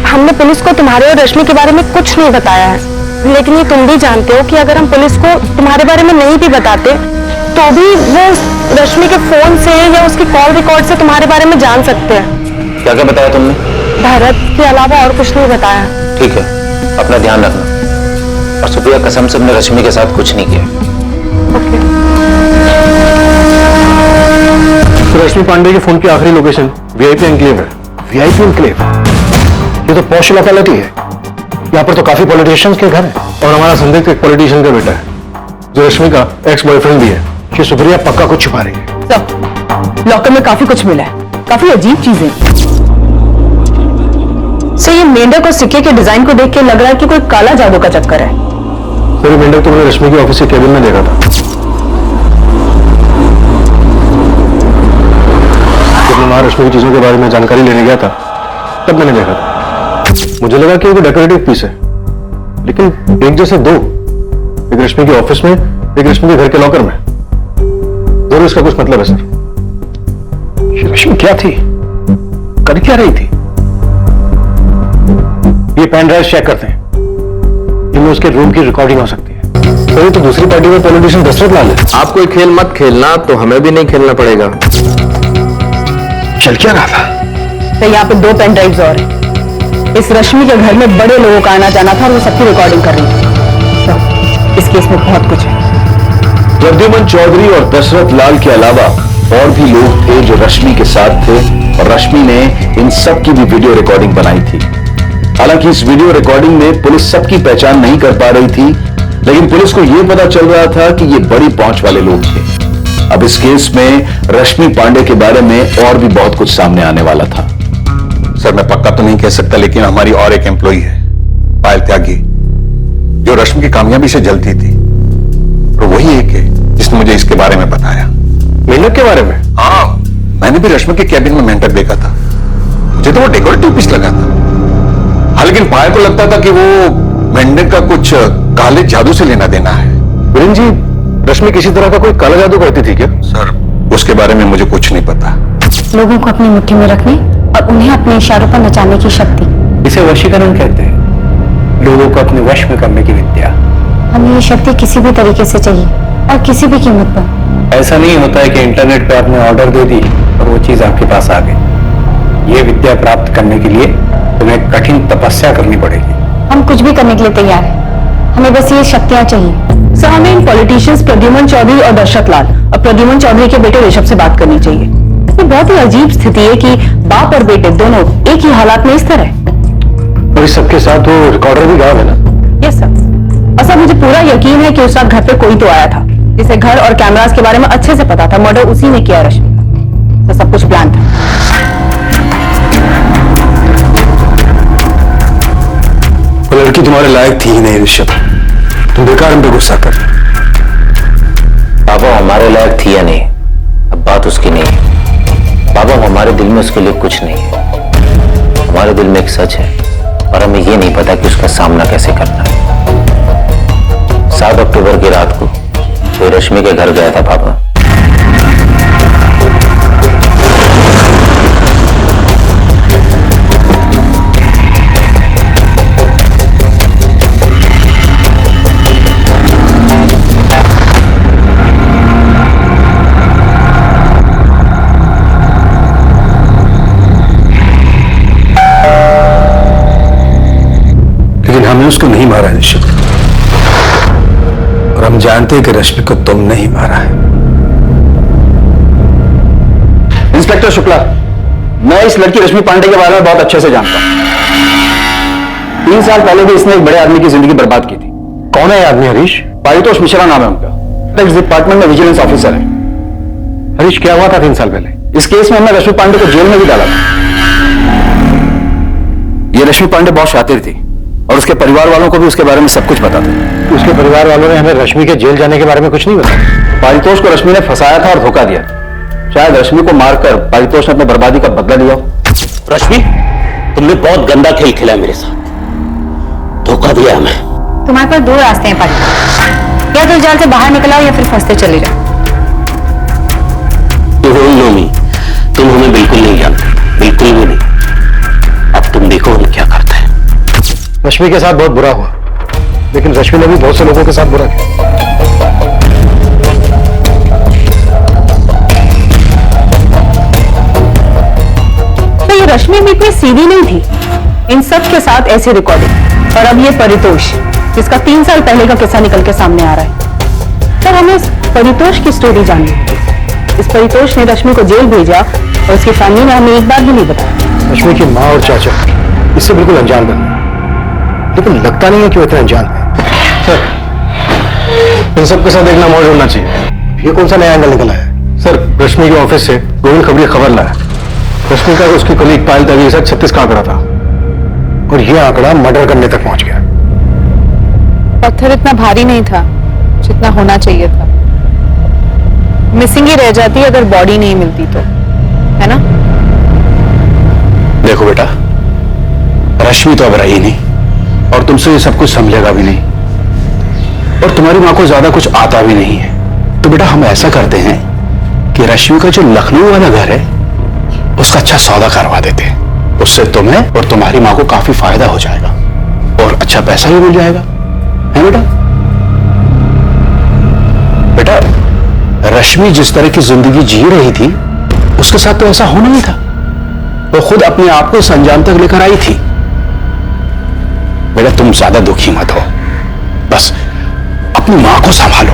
हमने पुलिस को तुम्हारे और रश्मि के बारे में कुछ नहीं बताया है। लेकिन ये तुम भी जानते हो कि अगर हम पुलिस को तुम्हारे बारे में नहीं भी बताते तो भी वो रश्मि के फोन से या उसके कॉल रिकॉर्ड से तुम्हारे बारे में जान सकते हैं।
क्या क्या बताया तुमने?
भरत के अलावा और कुछ नहीं बताया।
ठीक है, अपना ध्यान रखना, और सुप्रिया कसम से हमने रश्मि के साथ कुछ नहीं किया।
तो रश्मि पांडे के फोन की आखिरी लोकेशन वीआईपी एनक्लेव है। वीआईपी एनक्लेव, ये तो पॉश लोकेलिटी है। यहाँ पर तो काफी पॉलिटिशियंस के घर हैं, और हमारा संदिग्ध एक पॉलिटिशियन का बेटा है जो रश्मि का एक्स बॉयफ्रेंड भी है। कि सुप्रिया पक्का कुछ छुपा रही है।
सब लॉकर में काफी कुछ मिला है, काफी अजीब चीजें। सर ये मेंढक और सिक्के के डिजाइन को देख के लग रहा है कि कोई काला जादू का चक्कर है।
सर ये मेंढक तो मैंने रश्मि के ऑफिस के केबिन में देखा था। जब मैं वहां रश्मि की चीजों के बारे में जानकारी लेने गया था तब मैंने देखा था। मुझे लगा कि वो डेकोरेटिव पीस है, लेकिन एक जैसे दो, एक रश्मि के ऑफिस में, एक रश्मि के घर के लॉकर में। जरूर इसका कुछ मतलब है सर। ये रश्मि क्या थी, कर क्या रही थी? ये पेन ड्राइव चेक करते हैं, इनमें उसके रूम की रिकॉर्डिंग हो सकती है। तो ये तो दूसरी पार्टी में पॉलिटिशियन दशरथ लाल है।
आप कोई खेल मत खेलना तो हमें भी नहीं खेलना पड़ेगा।
चल क्या रहा था?
तो यहाँ पे 2 पेन ड्राइव्स और हैं। इस रश्मि के घर में बड़े लोगों का आना जाना था और वो सबकी रिकॉर्डिंग कर रही थी। तो इस केस में बहुत कुछ है।
प्रद्युमन चौधरी और दशरथ लाल के अलावा और भी लोग थे जो रश्मि के साथ थे और रश्मि ने इन सब की भी वीडियो रिकॉर्डिंग बनाई थी। हालांकि इस वीडियो रिकॉर्डिंग में पुलिस सबकी पहचान नहीं कर पा रही थी, लेकिन पुलिस को यह पता चल रहा था कि ये बड़ी पहुंच वाले लोग थे। अब इस केस में रश्मि पांडे के बारे में और भी बहुत कुछ सामने आने वाला था।
सर मैं पक्का तो नहीं कह सकता, लेकिन हमारी और एक एम्प्लॉई है पायल त्यागी, जो रश्मि की कामयाबी से जलती थी, और वही एक है जिसने मुझे इसके बारे में बताया।
मेहनत के बारे में?
हाँ, मैंने भी रश्मि के कैबिन में मेंढक देखा था। मुझे तो वो डेकोरेटिव पीस लगा था। हाँ, लेकिन पायल को लगता था कि वो मेंढक का कुछ काले जादू से लेना देना है।
वीरेंद्र जी, रश्मि किसी तरह का कोई काला जादू करती थी क्या?
सर उसके बारे में मुझे कुछ नहीं पता।
लोगों को अपनी मुट्ठी में रखने और उन्हें अपने इशारों पर नचाने की शक्ति,
इसे वशीकरण कहते हैं, लोगों को अपने वश में करने की विद्या।
हमें ये शक्ति किसी भी तरीके से चाहिए और किसी भी कीमत पर।
ऐसा नहीं होता है कि इंटरनेट पर आपने ऑर्डर दे दी और वो चीज आपके पास आ गई। ये विद्या प्राप्त करने के लिए तुम्हें कठिन तपस्या करनी पड़ेगी।
हम कुछ भी करने के लिए तैयार हैं, हमें बस ये शक्तियां चाहिए।
सर हमें इन पॉलिटिशियंस प्रद्युमन चौधरी और दर्शक लाल और प्रद्युमन चौधरी के बेटे ऋषभ से बात करनी चाहिए। इसमें बहुत ही अजीब स्थिति है कि बाप और बेटे दोनों एक ही हालात में इस तरह।
और इस सबके साथ वो रिकॉर्डर भी गायब है ना?
Yes sir. और सर मुझे पूरा यकीन है कि उस रात घर पे कोई तो आया था जिसे घर और कैमरास के बारे में अच्छे से पता था। मर्डर उसी ने किया रश्मि का। तो सब कुछ प्लान था।
वो लड़की तुम्हारे लायक थी ही नहीं ऋषभ, तुम बेकार हम पे गुस्सा कर।
पापा हमारे लायक थी या नहीं, अब बात उसकी नहीं है। पापा हमारे दिल में उसके लिए कुछ नहीं है। हमारे दिल में एक सच है और हमें ये नहीं पता कि उसका सामना कैसे करना है। 7 अक्टूबर की रात को वो रश्मि के घर गया था पापा।
लेकिन हमने उसको नहीं मारा है ऋषभ, और हम जानते हैं कि रश्मि को तुम नहीं मारा है।
इंस्पेक्टर शुक्ला, मैं इस लड़की रश्मि पांडे के बारे में बहुत अच्छे से जानता हूं। 3 साल पहले भी इसने एक बड़े आदमी की जिंदगी बर्बाद की थी।
कौन है ये आदमी? हरीश?
पारितोष मिश्रा नाम है उनका। इस डिपार्टमेंट में विजिलेंस ऑफिसर है।
हरीश, क्या हुआ था 3 साल पहले?
इस केस में हमने रश्मि पांडे को जेल में भी डाला था। ये रश्मि पांडे बहुत शातिर थी और उसके परिवार वालों को भी उसके बारे में सब कुछ पता था।
उसके परिवार वालों ने हमें रश्मि के जेल जाने के बारे में कुछ नहीं बताया।
पारितोष को रश्मि ने फंसाया था और धोखा दिया। शायद रश्मि को मारकर पारितोष ने अपनी बर्बादी का बदला लिया।
रश्मि, तुमने बहुत गंदा खेल खेला मेरे साथ, धोखा दिया हमें।
तुम्हारे पास 2 रास्ते हैं पारितोष, या तो जाल से बाहर निकल आओ या फिर फंसते चले जाओ।
तुम हमें बिल्कुल नहीं जानते, बिल्कुल भी नहीं। अब तुम देखो हम क्या करते हैं।
रश्मि के साथ बहुत बुरा हुआ, लेकिन रश्मि ने भी बहुत से लोगों के साथ बुरा किया।
तो ये रश्मि भी इतनी सीधी नहीं थी। इन सब के साथ ऐसी रिकॉर्डिंग, और अब ये परितोष जिसका 3 साल पहले का किस्सा निकल के सामने आ रहा है। सर हमें इस परितोष की स्टोरी जाननी है। इस परितोष ने रश्मि को जेल भेजा और उसकी फैमिली ने हमें एक बात भी नहीं बताया।
रश्मि की माँ और चाचा इससे बिल्कुल अनजान बने, लेकिन लगता नहीं है कि वो इतना अनजान है। सर, इन सबके साथ एक नाम और जोड़ना चाहिए। ये कौन सा नया एंगल निकला है? सर, रश्मि के ऑफिस से गोविंद खबरी खबर लाया। रश्मि का उसकी कलीग पायल त्यागी के साथ 36 का आंकड़ा था, और यह आंकड़ा मर्डर करने तक पहुंच गया।
पत्थर इतना भारी नहीं था जितना होना चाहिए था। मिसिंग ही रह जाती अगर बॉडी नहीं मिलती तो, है ना?
देखो बेटा, रश्मि तो अब रही नहीं और तुमसे ये सब कुछ समझेगा भी नहीं, और तुम्हारी मां को ज्यादा कुछ आता भी नहीं है। तो बेटा हम ऐसा करते हैं कि रश्मि का जो लखनऊ वाला घर है उसका अच्छा सौदा करवा देते हैं। उससे तुम्हें और तुम्हारी मां को काफी फायदा हो जाएगा और अच्छा पैसा भी मिल जाएगा, है बेटा? बेटा, रश्मि जिस तरह की जिंदगी जी रही थी उसके साथ तो ऐसा होना नहीं था। वो खुद अपने आप को इस अंजाम तक लेकर आई थी। बेटा तुम ज्यादा दुखी मत हो, बस अपनी मां को संभालो।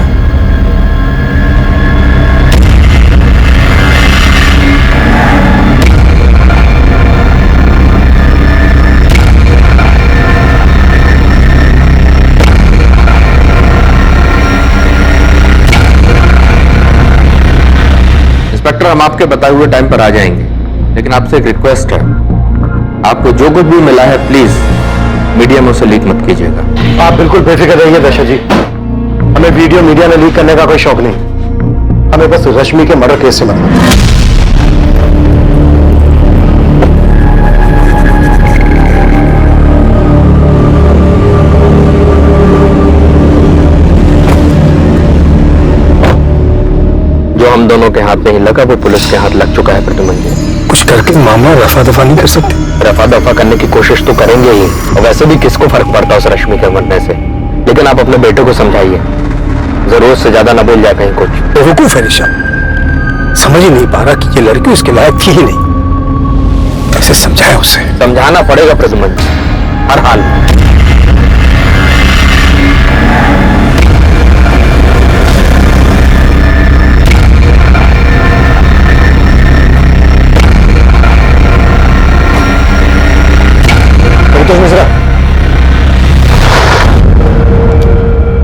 हम आपके बताए हुए टाइम पर आ जाएंगे, लेकिन आपसे एक रिक्वेस्ट है, आपको जो कुछ भी मिला है प्लीज मीडिया में उसे लीक मत कीजिएगा।
आप बिल्कुल बेफिक्र रहिए दशा जी, हमें वीडियो मीडिया में लीक करने का कोई शौक नहीं, हमें बस रश्मि के मर्डर केस से मतलब है।
जो हम दोनों के हाथ नहीं लगा वो पुलिस के हाथ लग चुका है प्रद्युमन जी।
कुछ करके मामला रफा दफा नहीं कर सकते?
रफा दफा करने की कोशिश तो करेंगे ही, और वैसे भी किसको फर्क पड़ता है उस रश्मि के मरने से। लेकिन आप अपने बेटे को समझाइए, जरूरत से ज्यादा ना बोल जाए कहीं कुछ।
बेवकूफ है ऋषभ, समझ ही नहीं पा रहा कि ये लड़की उसके लायक थी ही नहीं। कैसे समझाए उसे?
समझाना पड़ेगा प्रद्युमन जी, हर हाल में।
मिश्रा,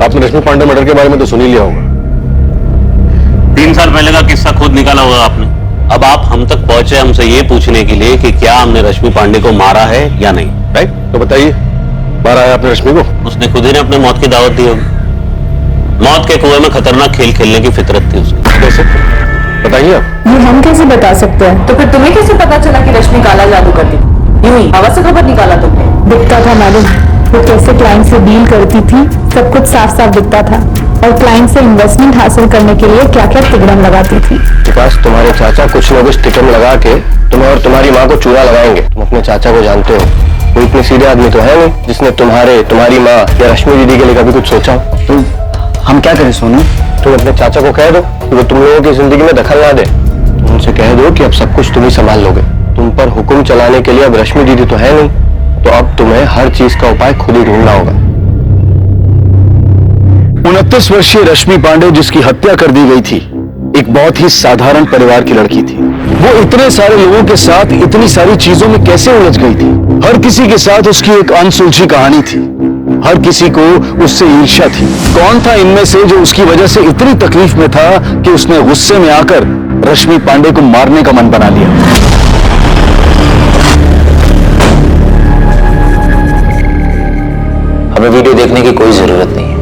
आपने रश्मि पांडे मर्डर के बारे में तो सुन ही लिया होगा।
3 साल पहले का किस्सा खुद निकाला होगा आपने। अब आप हम तक पहुंचे हमसे ये पूछने के लिए कि क्या हमने रश्मि पांडे को मारा है या नहीं,
राइट? तो बताइए, मारा है आपने रश्मि को?
उसने खुद ही ने अपने मौत की दावत दी होगी। मौत के कुएं में खतरनाक खेल खेलने की फितरत थी उसकी।
कैसे बताइए आप?
ये हम कैसे बता सकते हैं? तो फिर तुम्हें कैसे पता चला कि रश्मि काला जादू करती थी? यूं ही हवा से खबर निकाला तुमने?
दिखता था मैडम, वो कैसे क्लाइंट से डील करती थी, सब कुछ साफ साफ दिखता था। और क्लाइंट से इन्वेस्टमेंट हासिल करने के लिए क्या क्या तिगड़म लगाती थी।
विकास, तुम्हारे चाचा कुछ न कुछ टिकट लगा के तुम्हें और तुम्हारी माँ को चूड़ा लगाएंगे। तुम अपने चाचा को जानते हो, वो इतने सीधे आदमी तो है नहीं जिसने तुम्हारी माँ या रश्मि दीदी के लिए कभी कुछ सोचा हो। तुम हम क्या करें सोनू? तुम अपने चाचा को कह दो कि वो तुम लोगों की जिंदगी में दखल ना दे। तुम उनसे कह दो कि अब सब कुछ तुम ही संभाल लोगे। तुम पर हुक्म चलाने के लिए अब रश्मि दीदी तो है नहीं, तो अब तुम्हें हर चीज का उपाय खुद ही ढूंढना होगा।
29 वर्षीय रश्मि पांडे, जिसकी हत्या कर दी गई थी, एक बहुत ही साधारण परिवार की लड़की थी। वो इतने सारे लोगों के साथ इतनी सारी चीजों में कैसे उलझ गई थी? हर किसी के साथ उसकी एक अनसुलझी कहानी थी, हर किसी को उससे ईर्ष्या थी। कौन था इनमें से जो उसकी वजह से इतनी तकलीफ में था कि उसने गुस्से में आकर रश्मि पांडे को मारने का मन बना लिया?
हमें वीडियो देखने की कोई जरूरत नहीं है,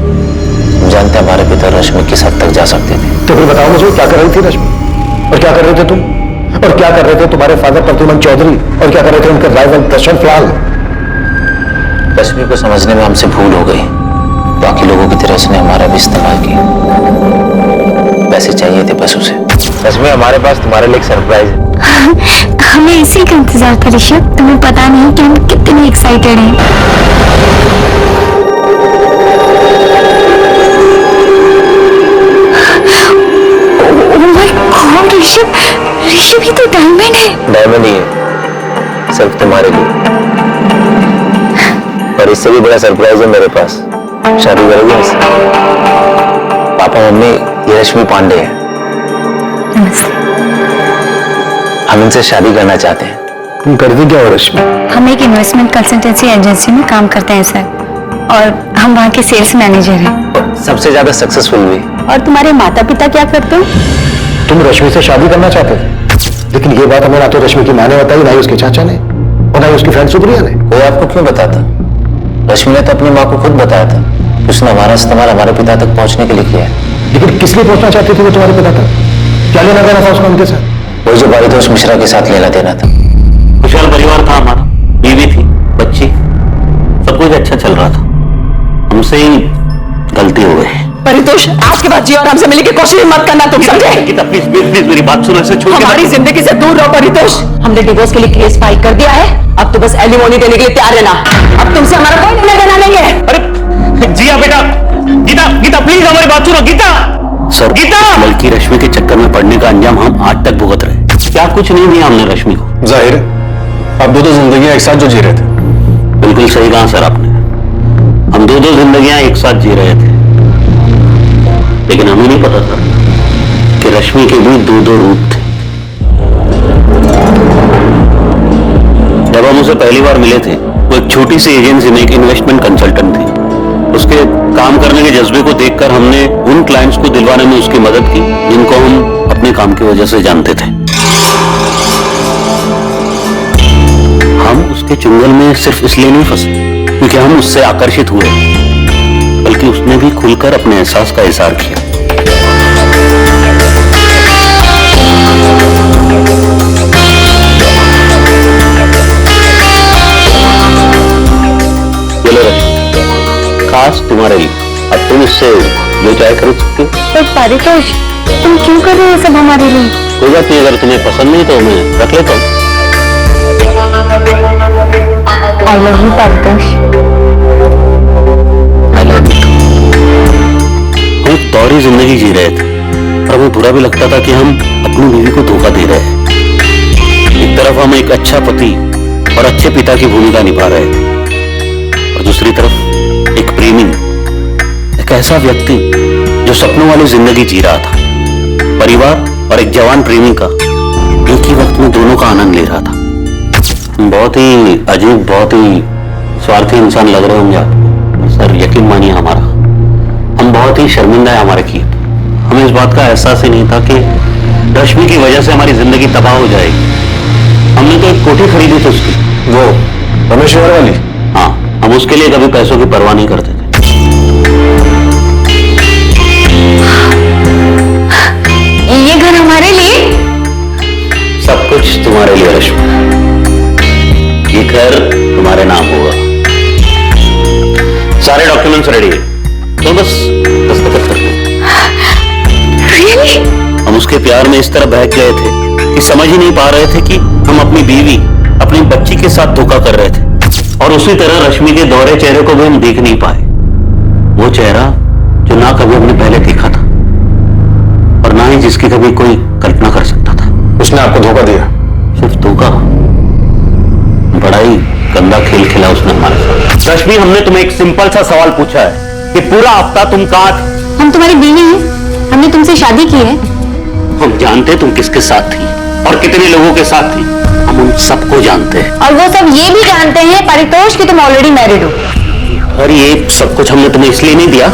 हम जानते हैं हमारे पिता रश्मि किस हद तक जा सकते थे।
तो फिर बताओ मुझे, क्या कर रही थी रश्मि, और क्या कर रहे थे तुम, और क्या कर रहे थे तुम्हारे फादर प्रद्युमन चौधरी, और क्या कर रहे थे उनके राइवल प्रशांत लाल?
रश्मि को समझने में हमसे भूल हो गई, बाकी लोगों की तरह उसने हमारा भी इस्तेमाल किया। पैसे चाहिए थे बस उसे।
रश्मि, हमारे पास तुम्हारे लिए एक सरप्राइज है।
हमें इसी का इंतजार था ऋषभ, तुम्हें पता नहीं कि हम कितने एक्साइटेड हैं। Oh my God Rishabh, Rishabh ये तो डायमंड है।
डायमंड ही है, सिर्फ तुम्हारे लिए। और इससे भी बड़ा सरप्राइज है मेरे पास। शादी करोगे मुझसे?
पापा मम्मी, ये रश्मि पांडे है, हम इनसे शादी करना चाहते हैं।
तुम करती क्या हो रश्मि?
हम एक इन्वेस्टमेंट कंसल्टेंसी एजेंसी में काम करते हैं सर, और हम वहाँ के सेल्स मैनेजर हैं।
सबसे ज्यादा सक्सेसफुल भी।
और तुम्हारे माता पिता क्या करते हैं?
तुम रश्मि से शादी करना चाहते थे, लेकिन ये बात हमें ना तो रश्मि की माँ ने बताई, ना ही उसके चाचा ने, और ना ही उसकी फ्रेंड सुप्रिया ने।
कोई आपको क्यों बताता? रश्मि ने तो अपनी माँ को खुद बताया था, उसने हमारा इस्तेमाल हमारे पिता तक पहुंचने के लिए किया है।
लेकिन किस लिए पहुंचना चाहती थी वो तुम्हारे पिता तक? क्या लेना देना था उसका उनके साथ?
वही जो पारितोष मिश्रा के साथ लेना देना था।
खुशहाल परिवार था हमारा, बीवी थी, बच्ची, सब कुछ अच्छा चल रहा था। हमसे ही गलती हो गई।
परितोष, आज के बाद जी और हमसे मिलने की कोशिश मत करना, तुम समझे?
गीता प्लीज प्लीज प्लीज मेरी बात सुनो, ऐसे छोड़ के
हमारी जिंदगी से दूर रहो परितोष। हमने डिवोर्स के लिए केस फाइल कर दिया है, अब तो बस एलिमोनी देने के लिए तैयार रहना। अब तुमसे हमारा कोई लेना देना नहीं है।
अरे जिया बेटा, गीता गीता प्लीज हमारी बात सुनो। गीता
सर,
गीता, लड़की रश्मि के चक्कर में पड़ने का अंजाम हम आज तक भुगत रहे। क्या कुछ नहीं दिया हमने रश्मि को?
जाहिर है आप दो जिंदगियां एक साथ जो जी रहे थे।
बिल्कुल सही कहा सर आपने, हम दो जिंदगियां एक साथ जी रहे थे, लेकिन हमें नहीं पता था कि रश्मि के भी दो रूप थे। जब हम उसे पहली बार मिले थे, वो एक छोटी सी एजेंसी में एक इन्वेस्टमेंट कंसल्टेंट थी। उसके काम करने के जज्बे को देखकर हमने उन क्लाइंट्स को दिलवाने में उसकी मदद की जिनको हम अपने काम की वजह से जानते थे।
हम उसके चुंगल में सिर्फ इसलिए नहीं फंसे क्योंकि हम उससे आकर्षित हुए, बल्कि उसने भी खुलकर अपने एहसास का इजहार किया। खास तुम्हारे लिए, अब तुम इससे जो चाहे खरीद सकते हो।
पर पारितोष, तुम क्यों कर रहे हो सब हमारे लिए?
कोई बात नहीं, अगर तुम्हें पसंद नहीं तो मैं रख लेता हूँ।
I love you Paritosh.
I love you. हम एक दौरी जिंदगी जी रहे थे और हमें बुरा भी लगता था कि हम अपनी बीवी को धोखा दे रहे हैं। एक तरफ हम एक अच्छा पति और अच्छे पिता की भूमिका निभा रहे थे और दूसरी तरफ एक प्रेमी, एक ऐसा व्यक्ति जो सपनों वाली जिंदगी जी रहा था। परिवार और एक जवान प्रेमी का एक ही वक्त में दोनों का आनंद ले रहा था। बहुत ही अजीब, बहुत ही स्वार्थी इंसान लग रहे होंगे आप सर, यकीन मानिए हमारा, हम बहुत ही शर्मिंदा है हमारे किए। हमें इस बात का एहसास ही नहीं था कि रश्मि की वजह से हमारी जिंदगी तबाह हो जाएगी। हमने तो एक कोठी खरीदी थी उसकी,
वो रमेश्वर वाली।
हाँ, हम उसके लिए कभी पैसों की परवाह नहीं करते थे।
ये घर हमारे लिए?
सब कुछ तुम्हारे लिए रश्मि, ये घर तुम्हारे नाम होगा। सारे डॉक्यूमेंट्स रेडी है, तो बस दस्तखत कर दो। हम उसके प्यार में इस तरह बहक गए थे कि समझ ही नहीं पा रहे थे कि हम अपनी बीवी, अपनी बच्ची के साथ धोखा कर रहे थे। और उसी तरह रश्मि के दोहरे चेहरे को भी हम देख नहीं पाए, वो चेहरा जो ना कभी हमने पहले देखा था और ना ही जिसकी कभी कोई कल्पना कर सकता था।
उसने आपको धोखा दिया?
सिर्फ धोखा, बड़ा ही गंदा खेल खेला उसने हमारे साथ। रश्मि, हमने तुम्हें एक सिंपल सा सवाल पूछा है कि पूरा हफ्ता तुम कहां थे?
हम तुम्हारी बीवी हैं, हमने तुमसे शादी की है।
हम जानते तुम किसके साथ थी और कितने लोगों के साथ थी, हम उन सबको जानते हैं।
और वो सब ये भी जानते हैं पारितोष कि तुम ऑलरेडी मैरिड हो।
और ये सब कुछ हमने तुम्हें इसलिए नहीं दिया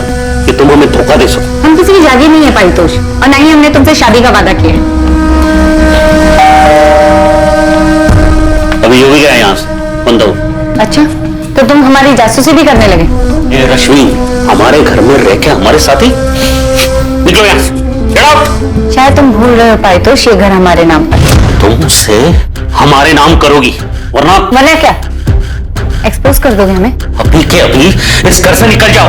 कि तुम हमें धोखा दे सको।
हम किसी की जागीर नहीं है पारितोष, और ना ही हमने तुमसे शादी का वादा किया है।
अभी यो भी गया यहाँ से, बंद हो।
अच्छा, तो तुम हमारी जासूसी भी करने लगे?
ये रश्मि हमारे घर में रह के हमारे साथ ही, निकलो यहाँ से, get out!
शायद तुम भूल रहे हो पारितोष, ये घर हमारे नाम पर।
तुम मुझसे हमारे नाम करोगी, वरना
क्या एक्सपोज कर दोगे हमें?
अभी के अभी इस घर से निकल जाओ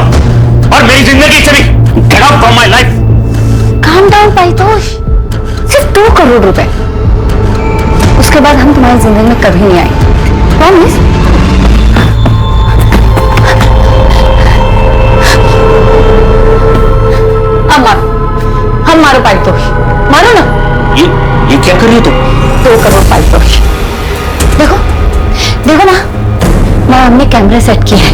और मेरी जिंदगी से भी get out from my life.
Calm down Paritosh, सिर्फ 2 करोड़ रुपए, उसके बाद हम तुम्हारी जिंदगी में कभी नहीं आएंगे, प्रॉमिस। अब मारो, हम मारो पारितोष, मारो ना।
ये क्या कर रही हो तुम?
2 करोड़ पारितोष। देखो देखो ना, माँ, हमने कैमरा सेट किया है।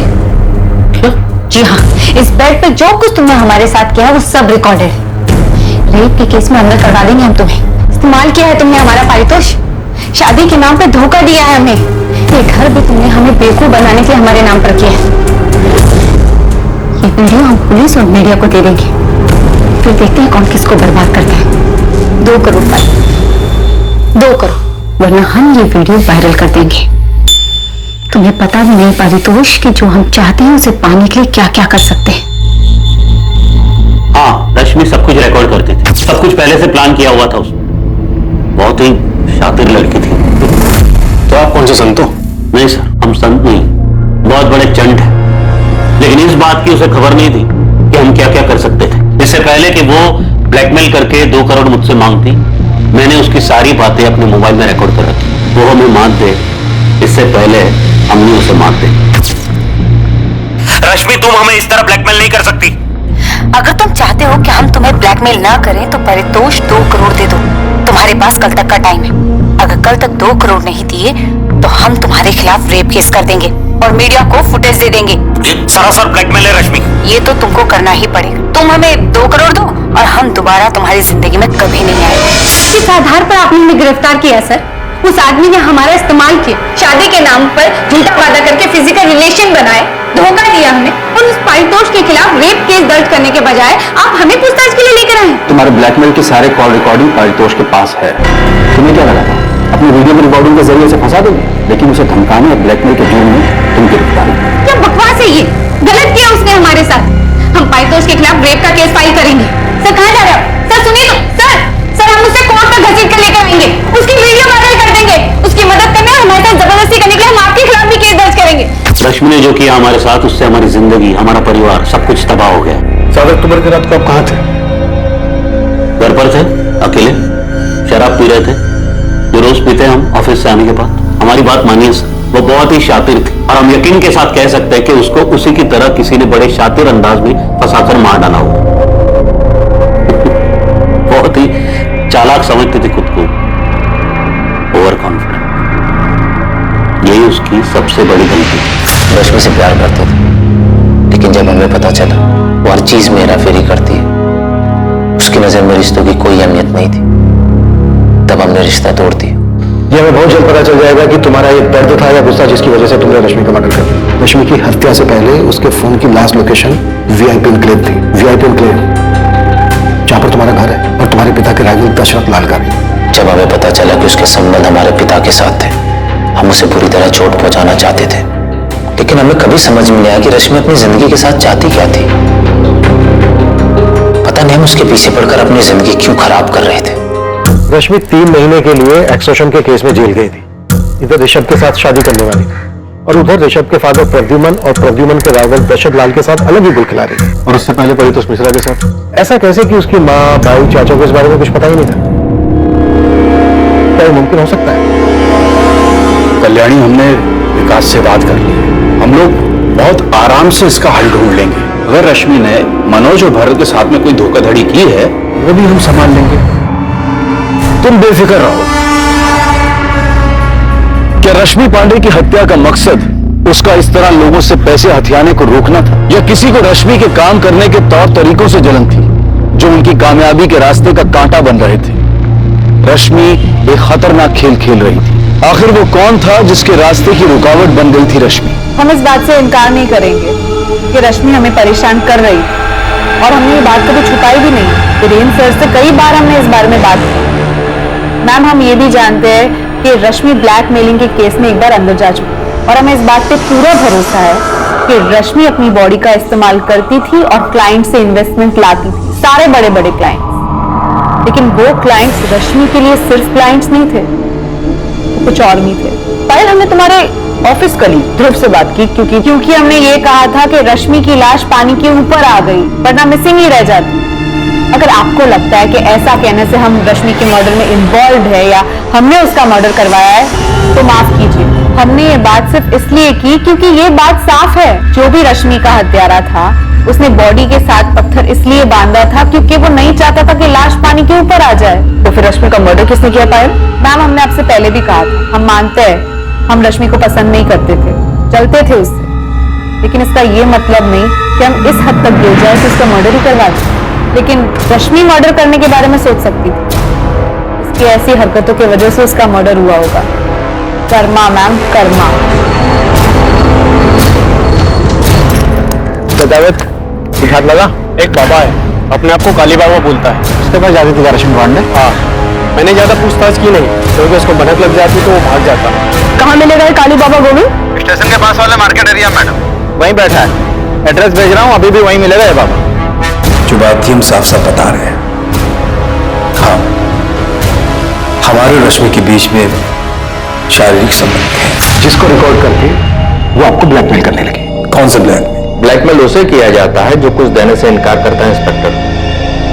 क्या?
जी हाँ, इस बेड पे जो कुछ तुमने हमारे साथ किया वो सब रिकॉर्डेड है। रेप के केस में अंदर करवा देंगे हम तुम्हें। इस्तेमाल किया है तुमने हमारा पारितोष, शादी के नाम पे धोखा दिया है हमें। ये घर भी तुमने हमें बेवकूफ बनाने के लिए हमारे नाम पर किया है। ये वीडियो हम पुलिस और मीडिया को दे देंगे, फिर देखते हैं कौन किसको बर्बाद करता है। 2 करोड़ पाए, 2 करोड़, वरना हम ये वीडियो वायरल कर देंगे। तुम्हें पता भी नहीं पारितोष कि जो हम चाहते हैं उसे पाने के लिए क्या क्या कर सकते हैं।
हाँ, रश्मि सब कुछ रिकॉर्ड करती थी, सब कुछ पहले से प्लान किया हुआ था उसने। बहुत ही शातिर लड़की थी।
तो आप कौन से संत हो?
नहीं सर, हम संत नहीं, बहुत बड़े चंट हैं। लेकिन इस बात की उसे खबर नहीं थी कि हम क्या क्या कर सकते थे। इससे पहले कि वो ब्लैकमेल करके 2 करोड़ मुझसे मांगती, मैंने उसकी सारी बातें अपने मोबाइल में रिकॉर्ड कर रखी। वो हमें मार दे इससे पहले हमने उसे मार दे। रश्मि, तुम हमें इस तरह ब्लैकमेल नहीं कर सकती।
अगर तुम चाहते हो कि हम तुम्हें ब्लैकमेल ना करें तो परितोष 2 करोड़ दे दो। तुम्हारे पास कल तक का टाइम है। अगर कल तक 2 करोड़ नहीं दिए तो हम तुम्हारे खिलाफ रेप केस कर देंगे और मीडिया को फुटेज दे देंगे।
ये सरासर ब्लैकमेल है रश्मि।
ये तो तुमको करना ही पड़ेगा। तुम हमें 2 करोड़ दो और हम दोबारा तुम्हारी जिंदगी में कभी नहीं आएंगे। किस आधार पर आपने हमें गिरफ्तार किया सर? उस आदमी ने हमारा इस्तेमाल किया, शादी के नाम पर झूठा वादा करके फिजिकल रिलेशन बनाए, धोखा दिया हमें, और उस पारितोष के खिलाफ रेप केस दर्ज करने के बजाय आप हमें पूछताछ के लिए लेकर आए।
तुम्हारे ब्लैकमेल के सारे कॉल रिकॉर्डिंग पारितोष के पास है। तुम्हें क्या लगा था अपनी वीडियो में रिकॉर्डिंग के जरिए से फंसा दोगे, लेकिन उसे धमकाने और ब्लैकमेल के जुर्म में तुम गिरफ्तार हो।
क्या बकवास है ये? गलत किया उसने हमारे साथ। हम पारितोष के खिलाफ रेप का केस फाइल करेंगे। सर कहाँ जा रहे हो? सर सुनिए तो, सर हम उसे कोर्ट तक घसीट कर लेकर आएंगे, उसकी वीडियो वायरल कर देंगे, उसकी मदद करने और हमारे साथ जबरदस्ती करने के लिए हम आपके खिलाफ भी केस दर्ज करेंगे।
रश्मि ने जो किया हमारे साथ, उससे हमारी जिंदगी, हमारा परिवार, सब कुछ तबाह हो गया।
7 अक्टूबर की रात को आप कहाँ थे?
घर पर थे, अकेले शराब पी रहे थे, जो रोज पीते हैं हम ऑफिस से आने के बाद। हमारी बात मानिए सर, वो बहुत ही शातिर थी और हम यकीन के साथ कह सकते हैं कि उसको उसी की तरह किसी ने बड़े शातिर अंदाज में फंसाकर मार डाला हो। बहुत ही चालाक समझती थी खुद को, ओवर कॉन्फिडेंट। यही उसकी सबसे बड़ी गलती थी।
रश्मि से प्यार करते थे, लेकिन जब हमें पता चला वो हर चीज में हेराफेरी करती है, उसकी नजर में रिश्तों की कोई अहमियत नहीं थी, तब हमने रिश्ता तोड़ दिया।
ये हमें बहुत जल्द पता चल जाएगा कि तुम्हारा ये दर्द था या गुस्सा जिसकी वजह से तुमने रश्मि का मर्डर कर दिया। रश्मि की हत्या से पहले उसके फोन की लास्ट लोकेशन वीआईपी एन्क्लेव थी। वीआईपी एन्क्लेव जहां पर तुम्हारा घर है और तुम्हारे पिता के राजदूत दशरथ लाल का भी।
जब हमें पता चला कि उसके संबंध हमारे पिता के साथ थे, हम उसे बुरी तरह चोट पहुंचाना चाहते थे, लेकिन हमें कभी समझ में नहीं आया कि रश्मि अपनी जिंदगी के साथ चाहती क्या थी। पता नहीं हम उसके पीछे पड़कर अपनी जिंदगी क्यों खराब कर रहे थे।
रश्मि 3 महीने के लिए एक्सटॉर्शन के केस में जेल गई थी। इधर ऋषभ के साथ शादी करने वाली थी और उधर ऋषभ के फादर प्रद्युमन और प्रद्युमन के राइवल दशरथ लाल के साथ अलग ही गुल खिला रही थी। और उससे पहले परितोष मिश्रा के साथ ऐसा कैसे कि उसकी माँ, भाई, चाचा को इस बारे में कुछ पता ही नहीं था? क्या ये मुमकिन हो सकता है?
कल्याणी, हमने विकास से बात कर ली है। हम लोग बहुत आराम से इसका हल ढूंढ लेंगे। अगर रश्मि ने मनोज और भरत के साथ में कोई धोखाधड़ी की है, वो भी हम संभाल लेंगे। तुम बेफिक्र रहो। क्या रश्मि पांडे की हत्या का मकसद उसका इस तरह लोगों से पैसे हथियाने को रोकना था, या किसी को रश्मि के काम करने के तौर तरीकों से जलन थी जो उनकी कामयाबी के रास्ते का कांटा बन रहे थे? रश्मि एक खतरनाक खेल खेल रही थी। आखिर वो कौन था जिसके रास्ते की रुकावट बन गई थी रश्मि?
हम इस बात से इनकार नहीं करेंगे कि रश्मि हमें परेशान कर रही थी और हमने ये बात कभी छुपाई भी नहीं। वीरेंद्र सर से कई बार हमने इस बारे में बात की। मैम, हम ये भी जानते हैं कि रश्मि ब्लैकमेलिंग के केस में एक बार अंदर जा चुकी और हमें इस बात पे पूरा भरोसा है कि रश्मि अपनी बॉडी का इस्तेमाल करती थी और क्लाइंट से इन्वेस्टमेंट लाती थी, सारे बड़े बड़े क्लाइंट्स। लेकिन वो क्लाइंट्स रश्मि के लिए सिर्फ क्लाइंट्स नहीं थे, कुछ और भी थे। पहले हमने तुम्हारे ऑफिस कलीग ध्रुव से बात की क्योंकि हमने ये कहा था कि रश्मि की लाश पानी के ऊपर आ गई वरना मिसिंग ही रह जाती। अगर आपको लगता है कि ऐसा कहने से हम रश्मि के मर्डर में इन्वॉल्व है या हमने उसका मर्डर करवाया है, तो माफ कीजिए। हमने ये बात सिर्फ इसलिए की क्योंकि ये बात साफ है, जो भी रश्मि का हत्यारा था उसने बॉडी के साथ पत्थर इसलिए बांधा था क्योंकि वो नहीं चाहता था कि लाश पानी के ऊपर आ जाए। तो फिर रश्मि का मर्डर किसने किया पायल? मैम, हमने आपसे पहले भी कहा था, हम मानते हैं हम रश्मि को पसंद नहीं करते थे, चलते थे उससे, लेकिन इसका ये मतलब नहीं कि हम इस हद तक गिर जाए कि उसका मर्डर ही करवा दें। लेकिन रश्मि मर्डर करने के बारे में सोच सकती थी, इसकी ऐसी हरकतों की वजह से उसका मर्डर हुआ होगा। कर्मा मैम, कर्मा।
दावत कुछ हाथ लगा?
एक बाबा है, अपने आप को काली बाबा बोलता है।
उसके पास जाती थी रश्मि पांडे?
हाँ, मैंने ज्यादा पूछताछ की नहीं, क्योंकि उसको भनक लग जाती तो वो भाग जाता।
कहाँ मिलेगा ये काली बाबा गोविंद?
स्टेशन के पास वाले मार्केट एरिया मैडम।
वहीं बैठा है, एड्रेस भेज रहा हूँ, अभी भी वहीं मिलेगा ये बाबा।
जो बात थी हम साफ साफ बता रहे हैं। हाँ, हमारे और रश्मि के बीच में शारीरिक संबंध है,
जिसको रिकॉर्ड करके वो आपको ब्लैकमेल करने लगी।
कौन सा ब्लैकमेल?
ब्लैकमेल उसे किया जाता है जो कुछ देने से इनकार करता है इंस्पेक्टर।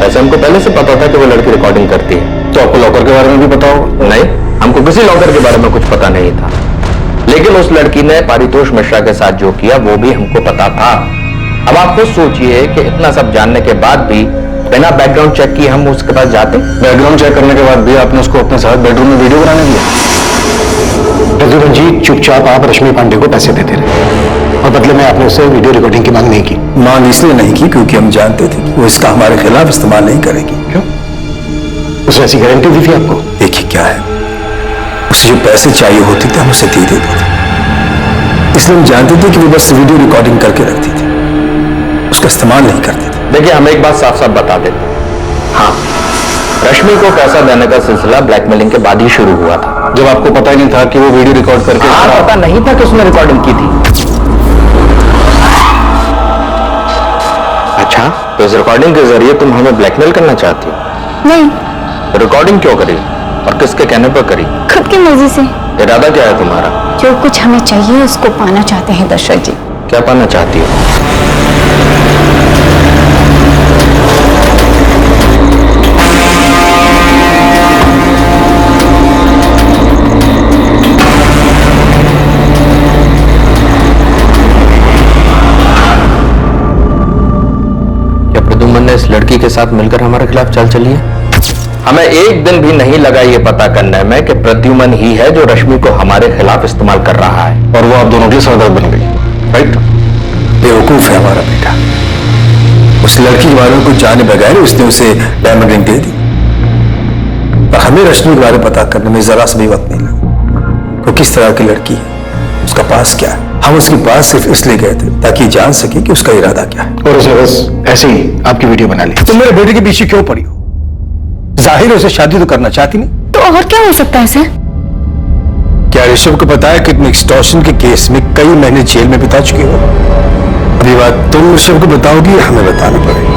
वैसे हमको पहले से पता था कि वो लड़की रिकॉर्डिंग करती है।
तो आपको लॉकर के बारे में भी पता होगा?
नहीं, हमको किसी लॉकर के बारे में कुछ पता नहीं था, लेकिन उस लड़की ने पारितोष मिश्रा के साथ जो किया वो भी हमको पता था। अब आप खुद सोचिए कि इतना सब जानने के बाद भी बिना बैकग्राउंड चेक किए हम उसके पास जाते।
बैकग्राउंड चेक करने के बाद भी आपने उसको अपने साथ बेडरूम में वीडियो बनाने दिया?
प्रद्युमन जी, चुपचाप आप रश्मि पांडे को पैसे देते रहे और बदले में आपने उससे वीडियो रिकॉर्डिंग की मांग नहीं की।
मांग इसलिए नहीं की क्योंकि हम जानते थे कि वो इसका हमारे खिलाफ इस्तेमाल नहीं करेगी।
क्यों? उसने ऐसी गारंटी दी थी आपको?
देखिए क्या है, उसे जो पैसे चाहिए होते थे हम उसे दे देते थे। इसलिए हम जानते थे कि वो बस वीडियो रिकॉर्डिंग करके रखती थी, उसका इस्तेमाल नहीं करती थी।
देखिए, हम एक बात साफ साफ बता देते हैं। हाँ, रश्मि को पैसा देने का सिलसिला ब्लैकमेलिंग के बाद ही शुरू हुआ था,
जब आपको पता ही नहीं था कि वो वीडियो रिकॉर्ड करके
पता नहीं था कि उसने रिकॉर्डिंग की थी। अच्छा, तो इस रिकॉर्डिंग के जरिए तुम हमें ब्लैकमेल करना चाहती हो?
नहीं,
तो रिकॉर्डिंग क्यों करी और किसके कहने पर करी?
खुद की मर्जी से।
इरादा क्या है तुम्हारा?
जो कुछ हमें चाहिए उसको पाना चाहते हैं दशरथ जी।
क्या पाना चाहती हो? क्या प्रद्युम्न ने इस लड़की के साथ मिलकर हमारे खिलाफ चाल चली है? हमें एक दिन भी नहीं लगा ये पता करने में कि प्रद्युम्न ही है जो रश्मि को हमारे खिलाफ इस्तेमाल कर रहा है, और वो आप दोनों की सरदर्द बन गई। राइट?
बेवकूफ है हमारा बेटा। उस लड़की के बारे में कुछ जाने बगैर उसने उसे डायमंड रिंग दे दी, पर हमें रश्मि के बारे में पता करने में जरा सा भी वक्त नहीं लगा। वो किस तरह की लड़की है, उसका पास क्या है। हम उसके पास सिर्फ इसलिए गए थे ताकि जान सके कि उसका इरादा क्या है।
और उसने बस ऐसे ही आपकी वीडियो बना ली।
तुम मेरे बेटे के पीछे क्यों पड़ी हो? जाहिर है उसे शादी तो करना चाहती नहीं।
तो और क्या हो सकता है सर?
क्या ऋषभ को पता है कि तुम एक्सटॉर्शन के केस में कई महीने जेल में बिता चुके हो? अभी बात तुम ऋषभ को बताओगी या हमें बताना पड़ेगा?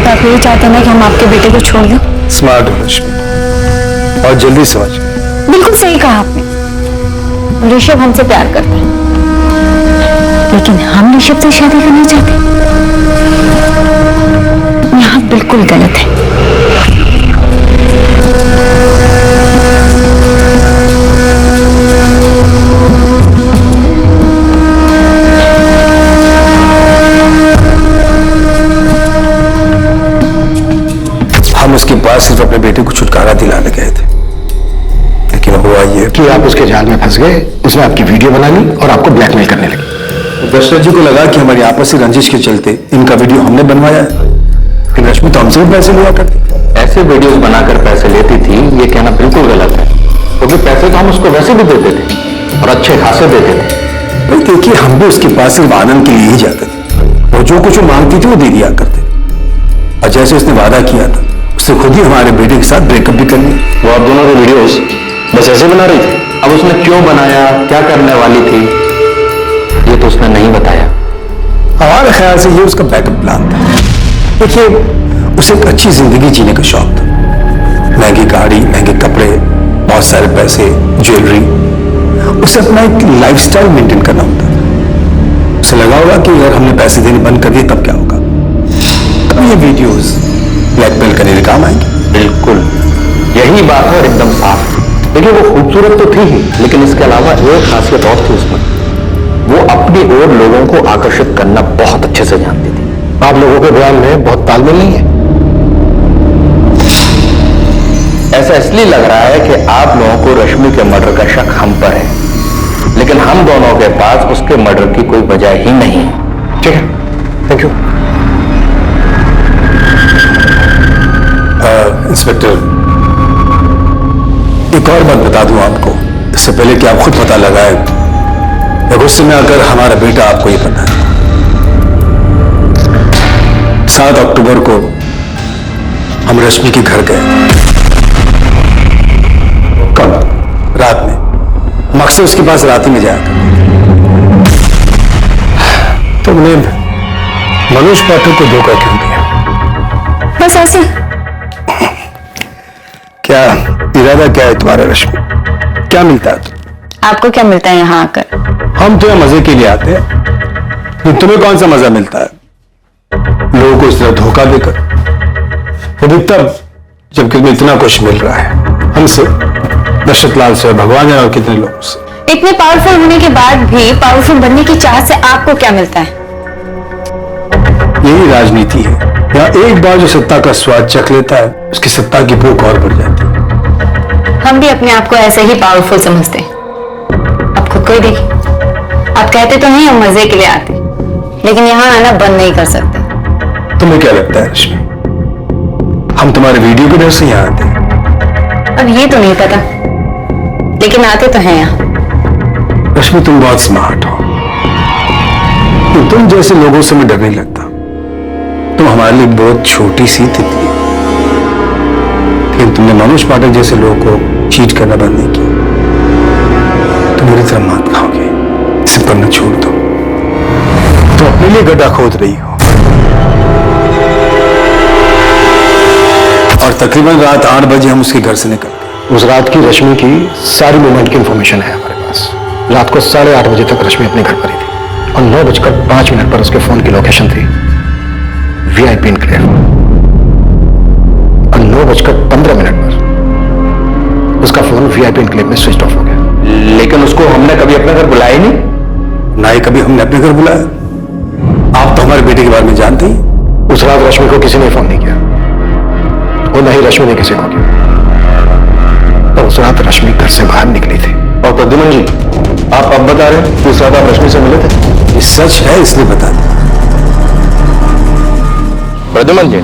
तो आप ये चाहते हैं कि हम आपके बेटे को छोड़ दें?
स्मार्ट हो रश्मि, और जल्दी समझ।
बिल्कुल सही कहा आपने। ऋषभ हमसे प्यार करता है, लेकिन हम ऋषभ से शादी करना चाहते हैं। यहाँ बिल्कुल गलत है।
हम उसके पास सिर्फ अपने बेटे को छुटकारा दिलाने गए थे, लेकिन हुआ ये
कि आप उसके जाल में फंस गए, उसने आपकी वीडियो बना ली और आपको ब्लैकमेल करने लगी।
दशरथ जी को लगा कि हमारी आपसी रंजिश के चलते इनका वीडियो हमने बनवाया है, लेकिन रश्मि तो हमसे भी पैसे लिया करती।
ऐसे वीडियोस बनाकर पैसे लेती थी, ये कहना बिल्कुल गलत है, क्योंकि पैसे तो हम उसको वैसे भी देते थे और अच्छे खासे देते थे।
भाई देखिए, हम भी उसके पास सिर्फ आनंद के लिए ही जाते थे, और जो कुछ वो मांगती थी वो दे दिया करते थे। और जैसे उसने वादा किया था, उससे खुद ही हमारे बेटे के साथ ब्रेकअप भी कर लिया।
वो आप दोनों के वीडियोस बस ऐसे बना रही थी। अब उसने क्यों बनाया, क्या करने वाली थी, ये तो उसने नहीं बताया।
हमारे ख्याल से ये उसका बैकअप प्लान था। देखिए, उसे एक अच्छी जिंदगी जीने का शौक था। महंगी गाड़ी, महंगे कपड़े, बहुत सारे पैसे, ज्वेलरी, उसे अपना एक लाइफस्टाइल मेंटेन करना होता था। उसे लगा होगा कि अगर हमने पैसे देने बंद कर दिए तब क्या होगा, तब ये वीडियोस ब्लैकमेल करने के काम आएंगे।
बिल्कुल यही बात है, और एकदम साफ। देखिए, वो खूबसूरत तो थी ही, लेकिन इसके अलावा एक खासियत और थी उसमें, वो अपनी ओर लोगों को आकर्षित करना बहुत अच्छे से जानती थी।
आप लोगों के बयान में बहुत तालमेल नहीं है।
ऐसा इसलिए लग रहा है कि आप लोगों को रश्मि के मर्डर का शक हम पर है, लेकिन हम दोनों के पास उसके मर्डर की कोई वजह ही नहीं है।
ठीक है, थैंक यू।
इंस्पेक्टर, एक और बात बता दूं आपको, इससे पहले कि आप खुद पता लगाए, या गुस्से में आकर हमारा बेटा आपको ये पता है। 7 अक्टूबर को हम रश्मि के घर गए। कब? रात में। मकसद उसके पास रात ही में जाया करते। तुमने मनोज पाठक को धोखा क्यों दिया?
बस ऐसे।
क्या इरादा क्या है तुम्हारा रश्मि? क्या मिलता है?
आपको क्या मिलता है यहाँ आकर?
हम तो यहाँ मजे के लिए आते हैं, लेकिन तुम्हें कौन सा मजा मिलता है लोगों को इस तरह धोखा देकर? वो भी तब जबकि तुम्हें इतना कुछ मिल रहा है हमसे, दशरथ लाल से, भगवान है और कितने लोगों से।
इतने पावरफुल होने के बाद भी पावरफुल बनने की चाहत से आपको क्या मिलता है?
यही राजनीति है। यहाँ एक बार जो सत्ता का स्वाद चख लेता है, उसकी सत्ता की भूख और बढ़ जाती है।
हम भी अपने आप को ऐसे ही पावरफुल समझते हैं। आप खुद को ही देखिए, आप कहते तो नहीं हम मजे के लिए आते, लेकिन यहाँ आना बंद नहीं कर सकते।
तुम्हें क्या लगता है रश्मि, हम तुम्हारे वीडियो की डर से यहाँ आते हैं?
अब ये तो नहीं पता, लेकिन आते तो हैं यहाँ।
रश्मि, तुम बहुत स्मार्ट हो, कि तुम जैसे लोगों से मैं डर नहीं लगता। तुम हमारे लिए बहुत छोटी सी तितली, लेकिन तुमने मनोज पाठक जैसे लोगों को चीट करना बंद नहीं किया। तुम मेरी तरफ मात खाओगे, इसे पढ़ना छोड़ दो। तुम अपने लिए गड्ढा खोद रही हो, और तकरीबन रात 8 बजे हम उसके घर से निकल गए।
उस रात की रश्मि की सारी मूवमेंट की इंफॉर्मेशन है हमारे पास। रात को 8:30 बजे तक रश्मि अपने घर पर ही थी और 9:05 पर उसके फोन की लोकेशन थी VIP इनक्लेव, और 9:15 पर उसका फोन VIP इनक्लेव में स्विच ऑफ हो गया।
लेकिन उसको हमने कभी अपने घर बुलाया ही नहीं।
ना ही कभी हमने अपने घर बुलाया। आप तो हमारे बेटे के बारे में जानते ही।
उस रात रश्मि को किसी ने फोन नहीं किया और न ही रश्मि ने किसी को किया। तो उस रात रश्मि घर से बाहर निकली थी।
और प्रद्युमन जी, आप अब बता रहे हैं कि उस रात आप रश्मि से मिले थे?
ये सच है, इसलिए बता दें।
प्रद्युमन जी,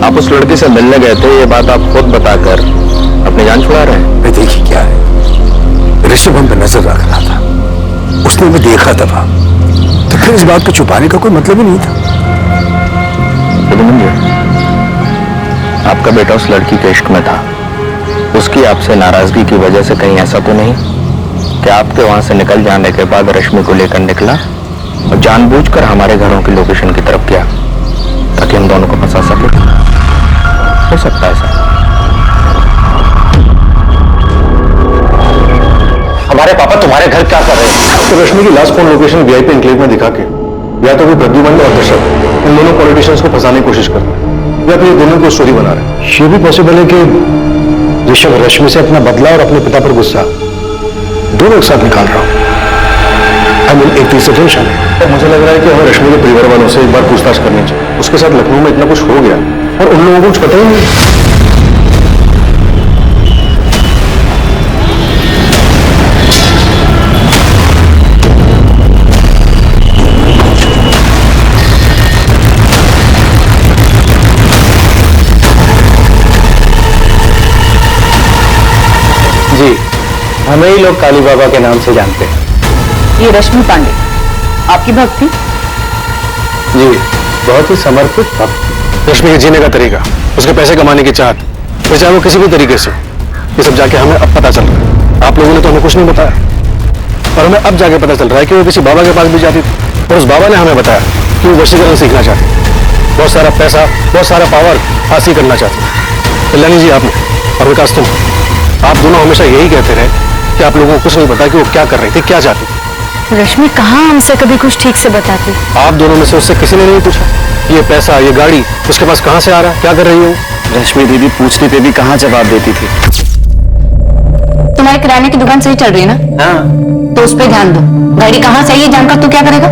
आप उस लड़की से मिलने गए थे, ये बात आप खुद बताकर अपनी जान छुड़ा रहे हैं।
मैं देखी क्या है, ऋषभ हम पर नजर रख रहा था, उसने हमें देखा था, तो फिर इस बात को छुपाने का कोई मतलब ही नहीं था।
प्रद्युमन जी, आपका बेटा उस लड़की के इश्क में था। उसकी आपसे नाराजगी की वजह से कहीं ऐसा तो नहीं कि आपके वहां से निकल जाने के बाद रश्मि को लेकर निकला और जानबूझकर हमारे घरों की लोकेशन की तरफ गया ताकि हम दोनों को फंसा सके? हो सकता है सर। हमारे पापा तुम्हारे घर क्या कर रहे हैं?
तो रश्मि की last phone location VIP enclave में दिखा के या तो कोई प्रद्युमन और दर्शक इन दोनों पॉलिटिशियंस को फंसाने की कोशिश कर रहे हैं, या फिर ये दोनों को स्टोरी बना रहे हैं। ये भी पॉसिबल है कि ऋषभ रश्मि से अपना बदला और अपने पिता पर गुस्सा दोनों एक साथ निकाल रहा हूं। आई मीन एक तीसरी टेंशन है। तो मुझे लग रहा है कि हमें रश्मि के परिवार वालों से एक बार पूछताछ करनी चाहिए। उसके साथ लखनऊ में इतना कुछ हो गया और उन लोगों को कुछ पता ही नहीं।
जी, हमें ही लोग काली बाबा के नाम से जानते हैं।
ये रश्मि पांडे, आपकी भक्ति?
जी, बहुत ही समर्पित भक्त।
रश्मि के जीने का तरीका, उसके पैसे कमाने की चाहत, फिर चाहे वो किसी भी तरीके से, ये सब जाके हमें अब पता चल रहा है। आप लोगों ने तो हमें कुछ नहीं बताया, और हमें अब जाके पता चल रहा है कि वो किसी बाबा के पास भी जाती थी और उस बाबा ने हमें बताया कि वो वशीकरण सीखना चाहती है, बहुत सारा पैसा, बहुत सारा पावर हासिल करना चाहती है। कल्याणी जी आपने और विकास तुम, आप दोनों हमेशा यही कहते रहे कि आप लोगों को कुछ नहीं पता कि वो क्या कर रही थी, क्या चाहती थी।
रश्मि कहाँ हमसे कभी कुछ ठीक से बताती।
आप दोनों में से उससे किसी ने नहीं पूछा ये पैसा, ये गाड़ी उसके पास कहाँ से आ रहा है, क्या कर रही है?
रश्मि दीदी पूछने पे भी कहाँ जवाब देती थी।
तुम्हारी किराने की दुकान सही चल रही है ना?
हाँ,
तो उस पर ध्यान दो। गाड़ी कहाँ से आई है जानकर तू क्या करेगा?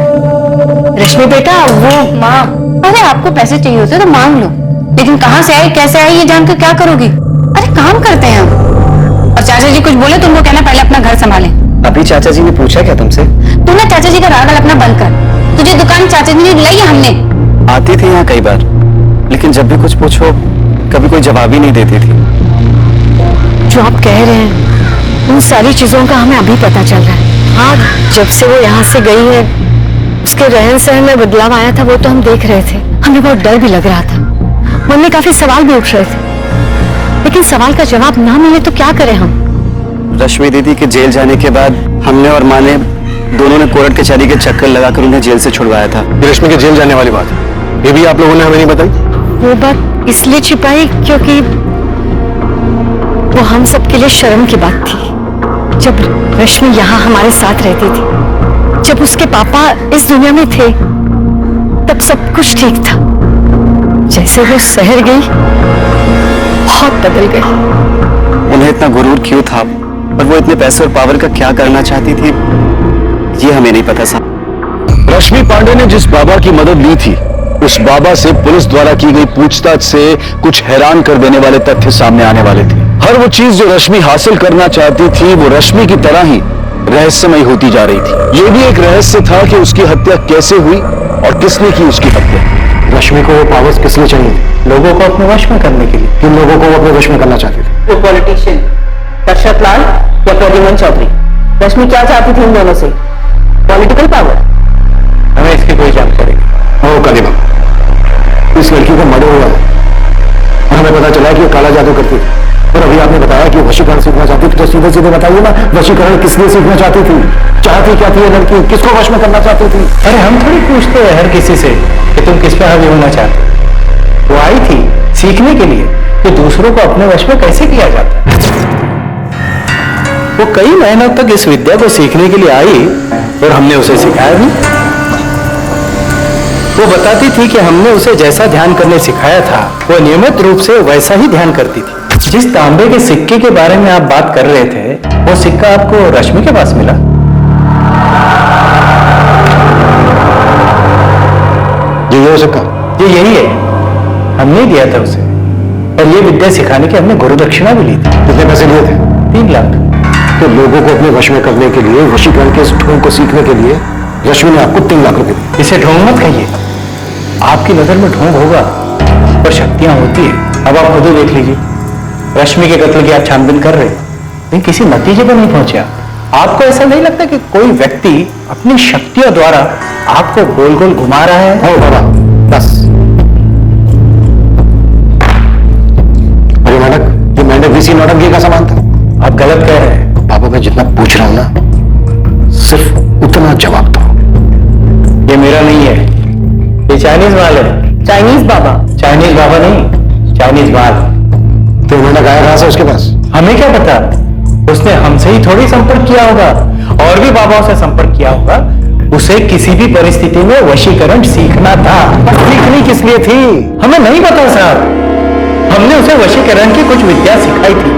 रश्मि बेटा, वो माँ, अरे आपको पैसे चाहिए होते तो मांग लो, लेकिन कहाँ से आए, कैसे आए, ये जानकर क्या करोगी? अरे काम करते हैं हम। और चाचा जी कुछ बोले तो उनको कहना पहले अपना घर संभालें।
अभी चाचा जी ने पूछा क्या तुमसे?
तू ना चाचा जी का राग अपना बंद कर। तुझे दुकान चाचा जी ने लाई है हमने।
आती थी यहाँ कई बार, लेकिन जब भी कुछ पूछो कभी कोई जवाब ही नहीं देती थी।
जो आप कह रहे हैं उन सारी चीजों का हमें अभी पता चल रहा है। हाँ, जब से वो यहाँ से गई है उसके रहन सहन में बदलाव आया था, वो तो हम देख रहे थे। हमें बहुत डर भी लग रहा था, मन में काफी सवाल भी उठ रहे थे, लेकिन सवाल का जवाब ना मिले तो क्या करें हम?
रश्मि दीदी के जेल जाने के बाद हमने और माँ ने दोनों ने कोर्ट कचहरी के चक्कर लगाकर उन्हें जेल से छुड़वाया था।
रश्मि के जेल जाने वाली बात है, ये भी आप लोगों ने हमें नहीं बताई?
वो बात इसलिए छिपाई क्योंकि वो हम सबके लिए शर्म की बात थी। जब रश्मि यहाँ हमारे साथ रहती थी, जब उसके पापा इस दुनिया में थे, तब सब कुछ ठीक था। जैसे वो शहर गई, बहुत बदल गई।
उन्हें इतना गुरूर क्यों था और वो इतने पैसे और पावर का क्या करना चाहती थी, ये हमें नहीं पता था।
रश्मि पांडे ने जिस बाबा की मदद ली थी, उस बाबा से पुलिस द्वारा की गई पूछताछ से कुछ हैरान कर देने वाले तथ्य सामने आने वाले थे। हर वो चीज जो रश्मि हासिल करना चाहती थी, वो रश्मि की तरह ही रहस्यमयी होती जा रही थी। ये भी एक रहस्य था कि उसकी हत्या कैसे हुई और किसने की उसकी हत्या।
रश्मि को वो पावर्स किस लिए चाहिए? लोगों को अपने वश में करने के लिए। किन लोगों को वो अपने वश में करना चाहते थे?
वो पॉलिटिशियन दर्शक लाल या प्रद्युमन चौधरी। रश्मि क्या चाहती थी इन दोनों से? Political power.
बताया कि वो काला जादू करती थी, और अभी आपने बताया कि वशीकरण सीखना चाहती थी, तो सीधे सीधे बताइए ना, वशीकरण किस लिए सीखना चाहती थी? चाहती क्या थी ये लड़की? किसको वश में करना चाहती थी?
अरे हम थोड़ी पूछते हैं हर किसी से कि तुम किस पे हावी होना चाहते हो। वो आई थी सीखने के लिए कि दूसरों को अपने वश में कैसे किया जाता है। वो कई महीनों तक इस विद्या को सीखने के लिए आई और हमने उसे सिखाया भी। वो बताती थी कि हमने उसे जैसा ध्यान करने सिखाया था वो नियमित रूप से वैसा ही ध्यान करती थी। जिस तांबे के सिक्के के बारे में आप बात कर रहे थे वो सिक्का आपको रश्मि के पास मिला?
ये हो सिक्का?
ये यही है, हमने दिया था उसे, और ये विद्या सिखाने की हमने गुरु दक्षिणा भी ली थी।
कितने पैसे लिए थे?
3 लाख।
तो लोगों को अपने वश में करने के लिए, वशीकरण के इस ढोंग को सीखने के लिए रश्मि ने आपको 3 लाख रुपए दिए।
इसे ढोंग मत कहिए, आपकी नजर में ढोंग होगा पर शक्तियां होती है। अब आप खुद ही देख लीजिए, रश्मि के कत्ल की आप छानबीन कर रहे लेकिन किसी नतीजे पर नहीं पहुंचे। आपको ऐसा नहीं लगता कि कोई व्यक्ति अपनी शक्तियों द्वारा आपको गोल गोल घुमा रहा है?
ओ बाबा बस। अरे नाटक, ये मेंढक वीसी नाटक का सामान था।
आप गलत कह रहे हैं।
बाबा मैं जितना पूछ रहा हूं ना, सिर्फ उतना जवाब दो।
ये मेरा नहीं है, ये चाइनीज माल है।
चाइनीज बाबा?
चाइनीज बाबा नहीं, चाइनीज माल।
तो उन्होंने गाया कहां से उसके पास?
हमें क्या पता, उसने हमसे ही थोड़ी संपर्क किया होगा, और भी बाबाओं से संपर्क किया होगा। उसे किसी भी परिस्थिति में वशीकरण सीखना था।
सीखनी किस लिए थी?
हमें नहीं पता साहब, हमने उसे वशीकरण की कुछ विद्या सिखाई थी।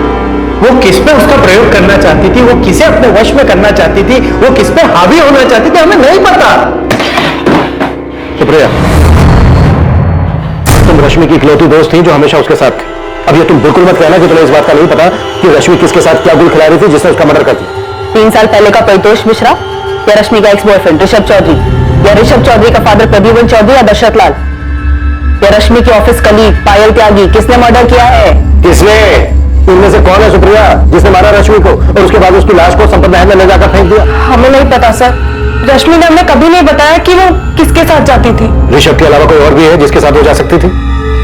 वो किस पे उसका प्रयोग करना चाहती थी, वो किसे अपने वश में करना चाहती थी, वो किस पे हावी होना चाहती थी, हमें नहीं पता।
सुप्रिया, तुम रश्मि की इकलौती दोस्त थी जो हमेशा उसके साथ थी। अब ये तुम बिल्कुल मत कहना कि तुम्हें इस बात का नहीं पता कि रश्मि किसके साथ क्या गुल खिला रही थी जिसने उसका मर्डर कर दिया।
3 साल पहले का परितोष मिश्रा या रश्मि का एक्स बॉयफ्रेंड ऋषभ चौधरी, या ऋषभ चौधरी का फादर प्रद्युमन चौधरी या दशरथ लाल, या रश्मि की ऑफिस कलीग पायल त्यागी, किसने मर्डर किया है?
किसने? इनमें से कौन है सुप्रिया जिसने मारा रश्मि को और उसके बाद उसकी लाश को संपत महल में ले जाकर फेंक दिया?
हमें नहीं पता सर, रश्मि ने हमें कभी नहीं बताया कि वो किसके साथ जाती थी।
ऋषभ के अलावा कोई और भी है जिसके साथ वो जा सकती थी?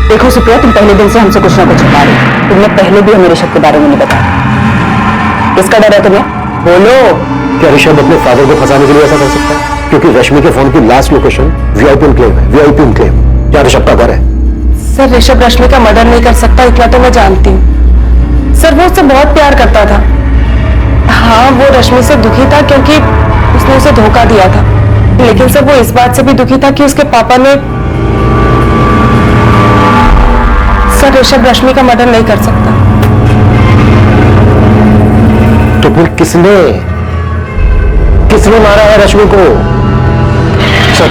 देखो सुप्रिया, तुम पहले दिन से हमसे कुछ ना कुछ छुपा रही हो। तुमने पहले भी हमें ऋषभ के बारे में नहीं बताया। किसका डर है तुम्हें? बोलो।
क्या ऋषभ अपने फादर को फंसाने के लिए ऐसा कर सकता है? क्योंकि रश्मि के फोन की लास्ट लोकेशन वीआईपी एनक्लेव है। वीआईपी एनक्लेव क्या ऋषभ का घर है?
सर ऋषभ रश्मि का मर्डर नहीं कर सकता, इतना तो मैं जानती हूँ। सर वो उससे बहुत प्यार करता था। हाँ वो रश्मि से दुखी था क्योंकि उसने उसे धोखा दिया था, लेकिन सर वो इस बात से भी दुखी था कि उसके पापा ने। सर ऋषभ रश्मि का मर्डर नहीं कर सकता।
तो फिर किसने मारा है रश्मि को?
सर,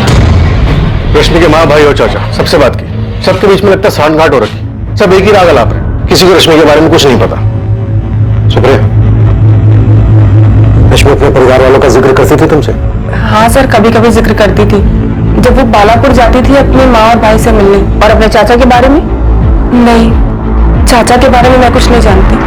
रश्मि के माँ, भाई और चाचा सबसे बात की, सबके बीच में लगता सांठगांठ हो रखी। सब एक ही राग अलाप रहे, किसी को रश्मि के बारे में कुछ नहीं पता।
सुप्रिया, रश्मि अपने परिवार वालों का जिक्र करती थी तुमसे?
हाँ सर कभी कभी जिक्र करती थी, जब वो बालापुर जाती थी अपनी माँ और भाई से मिलने।
और अपने चाचा के बारे में?
नहीं, चाचा के बारे में मैं कुछ नहीं जानती।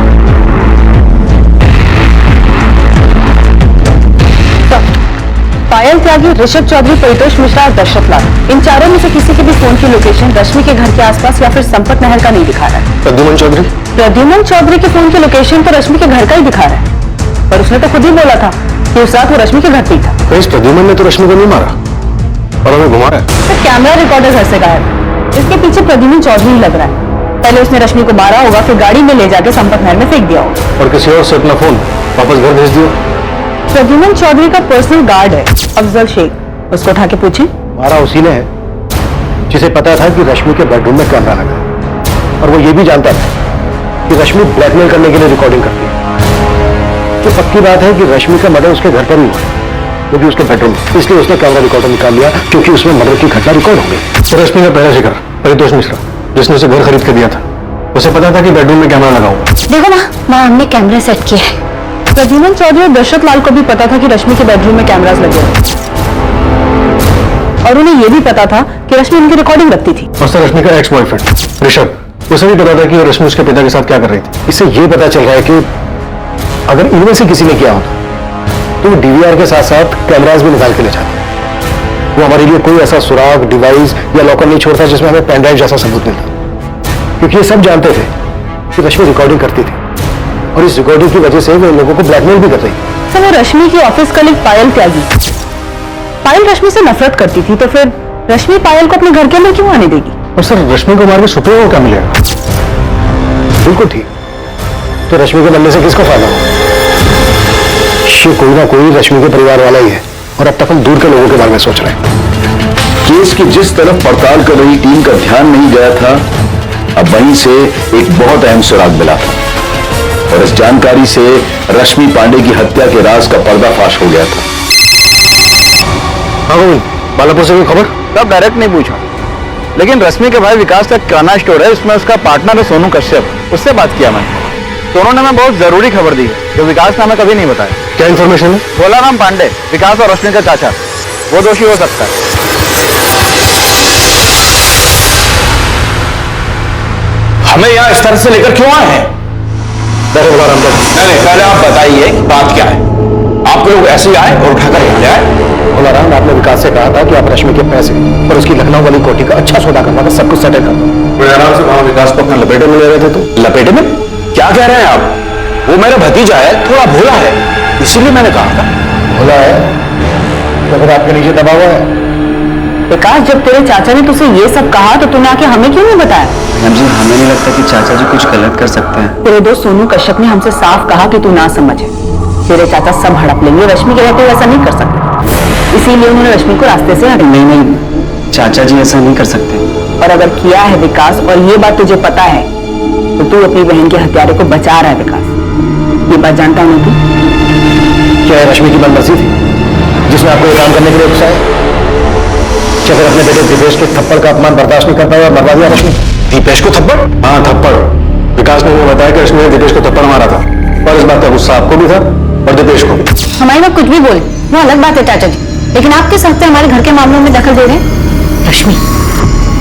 पायल त्यागी, ऋषभ चौधरी, परितोष मिश्रा और दशरथ लाल, इन चारों में से किसी के भी फोन की लोकेशन रश्मि के घर के आसपास या फिर संपत महल का नहीं दिखा रहा है।
प्रद्युमन चौधरी?
प्रद्युमन चौधरी के फोन की लोकेशन तो रश्मि के घर का ही दिखा रहा है, पर उसने तो खुद ही बोला था कि उस रात वो रश्मि के घर पे था।
तो इस प्रद्युमन ने तो रश्मि को नहीं मारा और हमें घुमा रहा है।
तो कैमरा रिकॉर्डर घर से गायब है, इसके पीछे प्रद्युमन चौधरी ही लग रहा है। पहले उसने रश्मि को मारा होगा, फिर गाड़ी में ले जाके संपत महल में फेंक दिया होगा
और किसी और से अपना फोन वापस घर भेज दिया।
प्रद्युमन चौधरी का पर्सनल गार्ड है अफजल शेख, उसको उठा के पूछे।
मारा उसी ने है जिसे पता था कि रश्मि के बेडरूम में कैमरा लगा है, और वो ये भी जानता था कि रश्मि ब्लैकमेल करने के लिए रिकॉर्डिंग करती है। तो पक्की बात है कि रश्मि का मर्डर उसके घर पर नहीं हुआ, वो भी उसके बेडरूम में। इसलिए उसने कैमरा रिकॉर्डर निकाल लिया क्योंकि उसमें मर्डर की घटना रिकॉर्ड हो गई।
तो रश्मि का पहला शिकार परितोष मिश्रा, जिसने उसे घर खरीद कर दिया था, उसे पता था कि बेडरूम में कैमरा लगा हुआ।
देखो माँ हमने कैमरा सेट किया है।
प्रद्युमन चौधरी और दशरथ लाल को भी पता था कि रश्मि के बेडरूम में कैमरास लगे हैं, और उन्हें यह भी पता था कि रश्मि उनकी रिकॉर्डिंग रखती थी।
और सर रश्मि का एक्स बॉयफ्रेंड ऋषभ, उसे भी पता था कि रश्मि उसके पिता के साथ क्या कर रही थी।
इससे यह पता चल रहा है कि अगर इनमें से किसी ने किया होता तो वो डीवीआर के साथ साथ कैमरास भी निकाल के ले जाते। वो हमारे लिए कोई ऐसा सुराग, डिवाइस या लॉकर नहीं छोड़ता जिसमें हमें पेन ड्राइव जैसा सबूत मिलता, क्योंकि ये सब जानते थे कि रश्मि रिकॉर्डिंग करती थी और इस रिकॉर्डिंग की वजह से वो लोगों को ब्लैकमेल भी कर रही है।
सर, वो रश्मि की ऑफिस कलीग पायल त्यागी, पायल रश्मि से नफरत करती थी, तो फिर रश्मि पायल को अपने घर के अंदर क्यों आने देगी?
और सर, रश्मि को मार के सुप्रिया को क्या मिलेगा? बिल्कुल ठीक। तो रश्मि के बनने से किसको फायदा होगा? ये कोई ना कोई रश्मि के परिवार वाला ही है और अब तक हम दूर के लोगों के बारे में सोच रहे हैं।
केस की जिस तरफ पड़ताल कर रही टीम का ध्यान नहीं गया था, अब वहीं से एक बहुत अहम सुराग मिला था और इस जानकारी से रश्मि पांडे की हत्या के राज का पर्दाफाश हो गया था।
हाँ गोविंद, बालापुर से कोई खबर?
तब डायरेक्ट नहीं पूछा, लेकिन रश्मि के भाई विकास का किराना स्टोर है, उसमें उसका पार्टनर है सोनू कश्यप, उससे बात किया मैंने। तो उन्होंने हमें बहुत जरूरी खबर दी है जो विकास ने हमें कभी नहीं बताया।
क्या इन्फॉर्मेशन है?
भोलाराम पांडे, विकास और रश्मि का चाचा, वो दोषी हो सकता है।
हमें यहाँ इस तरह से लेकर क्यों आए हैं? नहीं, पहले आप बताइए कि बात क्या है। आप लोग ऐसे ही आए और उठाकर यहाँ ले आए?
भोलाराम, आपने विकास से कहा था कि आप रश्मि के पैसे और उसकी लखनऊ वाली कोठी का अच्छा सौदा करवा कर सब कुछ सेटल कर दो।
बड़े आराम से वहां विकास को अपना लपेटे में ले रहे थे। तो
लपेटे में? क्या कह रहे हैं आप? वो मेरा भतीजा है, थोड़ा भोला है, इसीलिए मैंने कहा था।
भोला है तो फिर आपके नीचे दबा हुआ है।
विकास, जब तेरे चाचा ने तुझे ये सब कहा तो तूने आके हमें क्यों नहीं बताया?
मैम जी, हमें नहीं लगता कि चाचा जी कुछ गलत कर सकते हैं।
तेरे दोस्त सोनू कश्यप ने हमसे साफ कहा कि तू ना समझे, तेरे चाचा सब हड़प लेंगे, रश्मि के रहते वैसा नहीं कर सकते, इसीलिए उन्होंने रश्मि को रास्ते से हटा।
नहीं, चाचा जी ऐसा नहीं कर सकते।
और अगर किया है विकास और ये बात तुझे पता है तो तू अपनी बहन के हत्यारे को बचा रहा है। विकास, ये बात जानता हूं तू?
क्या रश्मि की मनमर्जी थी जिसने आपको ये काम करने के लिए उकसाया? क्या फिर अपने बेटे दिपेश के थप्पड़ का अपमान बर्दाश्त नहीं कर पाया और मरवा दिया रश्मि?
दीपेश को थप्पड़?
हाँ, थप्पड़। विकास ने मुझे बताया कि रश्मि ने दिपेश को थप्पड़ मारा था और इस बात का गुस्सा आपको भी था और दिपेश को भी।
हमारी बात कुछ भी बोले वो अलग बात है चाचा जी, लेकिन आप किस हफ्ते हमारे घर के मामलों में दखल दे रहे हैं? रश्मि,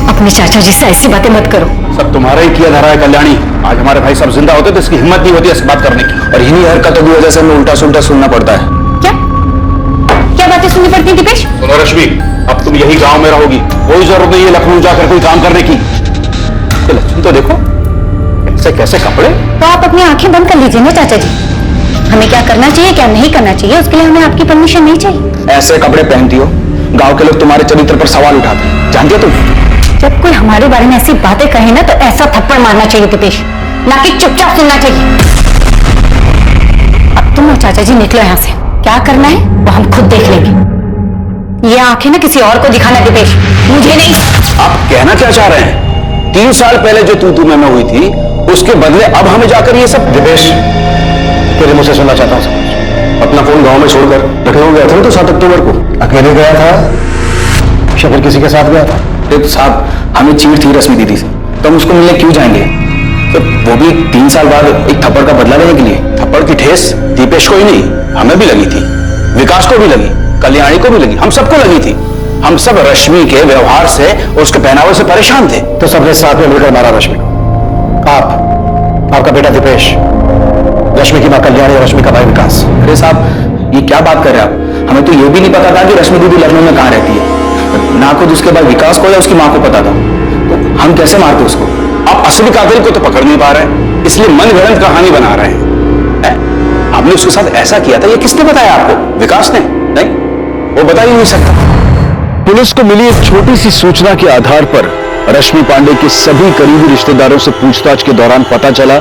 अपने चाचा जी से ऐसी बातें मत करो।
सब तुम्हारा ही किया धरा है कल्याणी। आज हमारे भाई सब जिंदा होते तो इसकी हिम्मत नहीं होती ऐसी बात करने की।
और इन्हीं हरकतों की वजह से हमें उल्टा सुल्टा सुनना पड़ता है।
क्या क्या बातें सुननी पड़ती है दीपेश?
सुनो रश्मि, अब तुम यही गांव में रहोगी, कोई जरूरत नहीं है लखनऊ जाकर कोई काम करने की। तो लक्ष्मी तो देखो कैसे कैसे कपड़े।
तो आप अपनी आंखें बंद कर लीजिए ना चाचा जी। हमें क्या करना चाहिए क्या नहीं करना चाहिए उसके लिए हमें आपकी परमिशन नहीं चाहिए।
ऐसे कपड़े पहनती हो, गांव के लोग तुम्हारे चरित्र पर सवाल उठाते हैं, जानती हो तुम?
जब कोई हमारे बारे में ऐसी बातें कहे ना तो ऐसा थप्पड़ मारना चाहिए दीपेश, ना कि चुपचाप सुनना चाहिए। अब तुम और चाचा जी निकलो यहाँ से, क्या करना है वो हम खुद देख लेंगे। ये आंखें ना किसी और को दिखाना दीपेश, मुझे नहीं।
आप कहना क्या चाह रहे हैं? 3 साल पहले जो तू में हुई थी उसके बदले अब हमें जाकर ये सब?
दिपेश, तेरे मुझसे सुनना चाहता हूँ सब कुछ। अपना फोन गांव में छोड़कर लखनऊ गया था तो 7 अक्टूबर को अकेले गया था या फिर किसी के साथ गया था?
साहब, हमें चीड़ थी रश्मि दीदी से, तो हम उसको मिलने क्यों जाएंगे? तो वो भी 3 साल बाद एक थप्पड़ का बदला लेने के लिए। थप्पड़ की ठेस दीपेश को ही नहीं हमें भी लगी थी, विकास को भी लगी, कल्याणी को भी लगी, हम सबको लगी थी। हम सब रश्मि के व्यवहार से और उसके पहनावे से परेशान थे।
तो सबने साथ में मिलकर मारा रश्मि को। आपका बेटा दिपेश, रश्मि की मां कल्याणी और रश्मि का भाई विकास।
अरे साहब, ये क्या बात कर रहे हैं आप? हमें तो ये भी नहीं पता था कि रश्मि दीदी लखनऊ में कहाँ रहती है, ना खुद उसके बाद विकास को या उसकी मां को पता था। तो हम कैसे मारते उसको? आप असली कातिल को तो पकड़ नहीं पा रहे, इसलिए मनगढ़ंत कहानी बना रहे हैं। आपने उसके साथ ऐसा किया था, ये किसने बताया आपको? विकास ने? नहीं, वो बता ही नहीं सकता।
पुलिस को मिली एक छोटी सी सूचना के आधार पर रश्मि पांडे के सभी करीबी रिश्तेदारों से पूछताछ के दौरान पता चला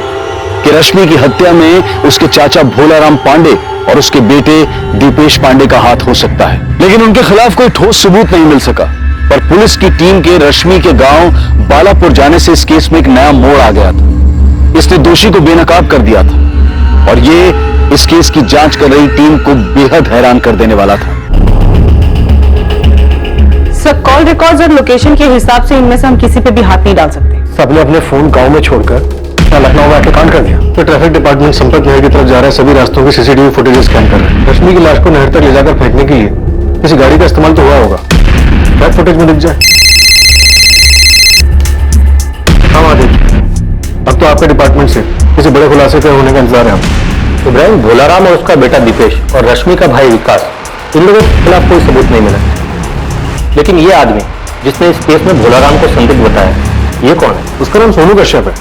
कि रश्मि की हत्या में उसके चाचा भोलाराम पांडे और उसके बेटे दीपेश पांडे का हाथ हो सकता है, लेकिन उनके खिलाफ कोई ठोस सबूत नहीं मिल सका। पर पुलिस की टीम के रश्मि के गांव बालापुर जाने से इस केस में एक नया मोड़ आ गया था। इसने दोषी को बेनकाब कर दिया था और ये इस केस की जांच कर रही टीम को बेहद हैरान कर देने वाला था।
सर, कॉल रिकॉर्ड्स और लोकेशन के हिसाब से इनमें से हम किसी पे भी हाथ नहीं डाल सकते।
सबने अपने फोन गांव में छोड़कर लखनऊ में आके कांड कर दिया। तो ट्रैफिक डिपार्टमेंट संपर्क नहर की तरफ जा रहा है, सभी रास्तों की सीसीटीवी फुटेज स्कैन कर रहे हैं। रश्मि की लाश को नहर तक ले जाकर फेंकने के लिए किसी गाड़ी का इस्तेमाल तो हुआ होगा, बैक फुटेज में दिख जाए। हाँ देखिए, अब तो आपके डिपार्टमेंट से किसी बड़े खुलासे के होने का इंतजार है हम।
इब्राहिम, भोलाराम और उसका बेटा दीपेश और रश्मि का भाई विकास, इन लोगों के खिलाफ कोई सबूत नहीं मिला, लेकिन ये आदमी जिसने इस केस में भोलाराम को संदिग्ध बताया, ये कौन है?
उसका नाम सोनू कश्यप है।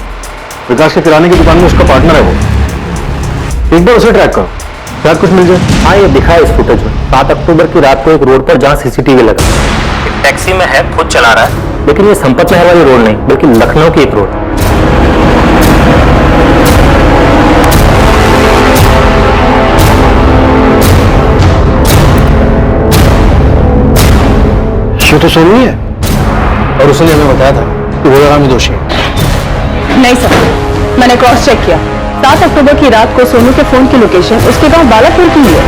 विकास के किराने की दुकान में उसका पार्टनर है वो। एक बार उसे ट्रैक करो, शायद कुछ मिल जाए। हाँ, ये दिखा है इस फुटेज में 7 अक्टूबर की रात को एक रोड पर जहाँ सीसीटीवी लगा।
टैक्सी में है, खुद चला रहा है।
लेकिन ये संपत नहर वाली रोड नहीं, बल्कि लखनऊ की एक रोड। ये तो सोनी है, और उसने हमें बताया था कि वो आरामी दोषी है।
नहीं सर, मैंने क्रॉस चेक किया। 7 अक्टूबर की रात को सोनू के फोन की लोकेशन उसके गांव बालापुर की है।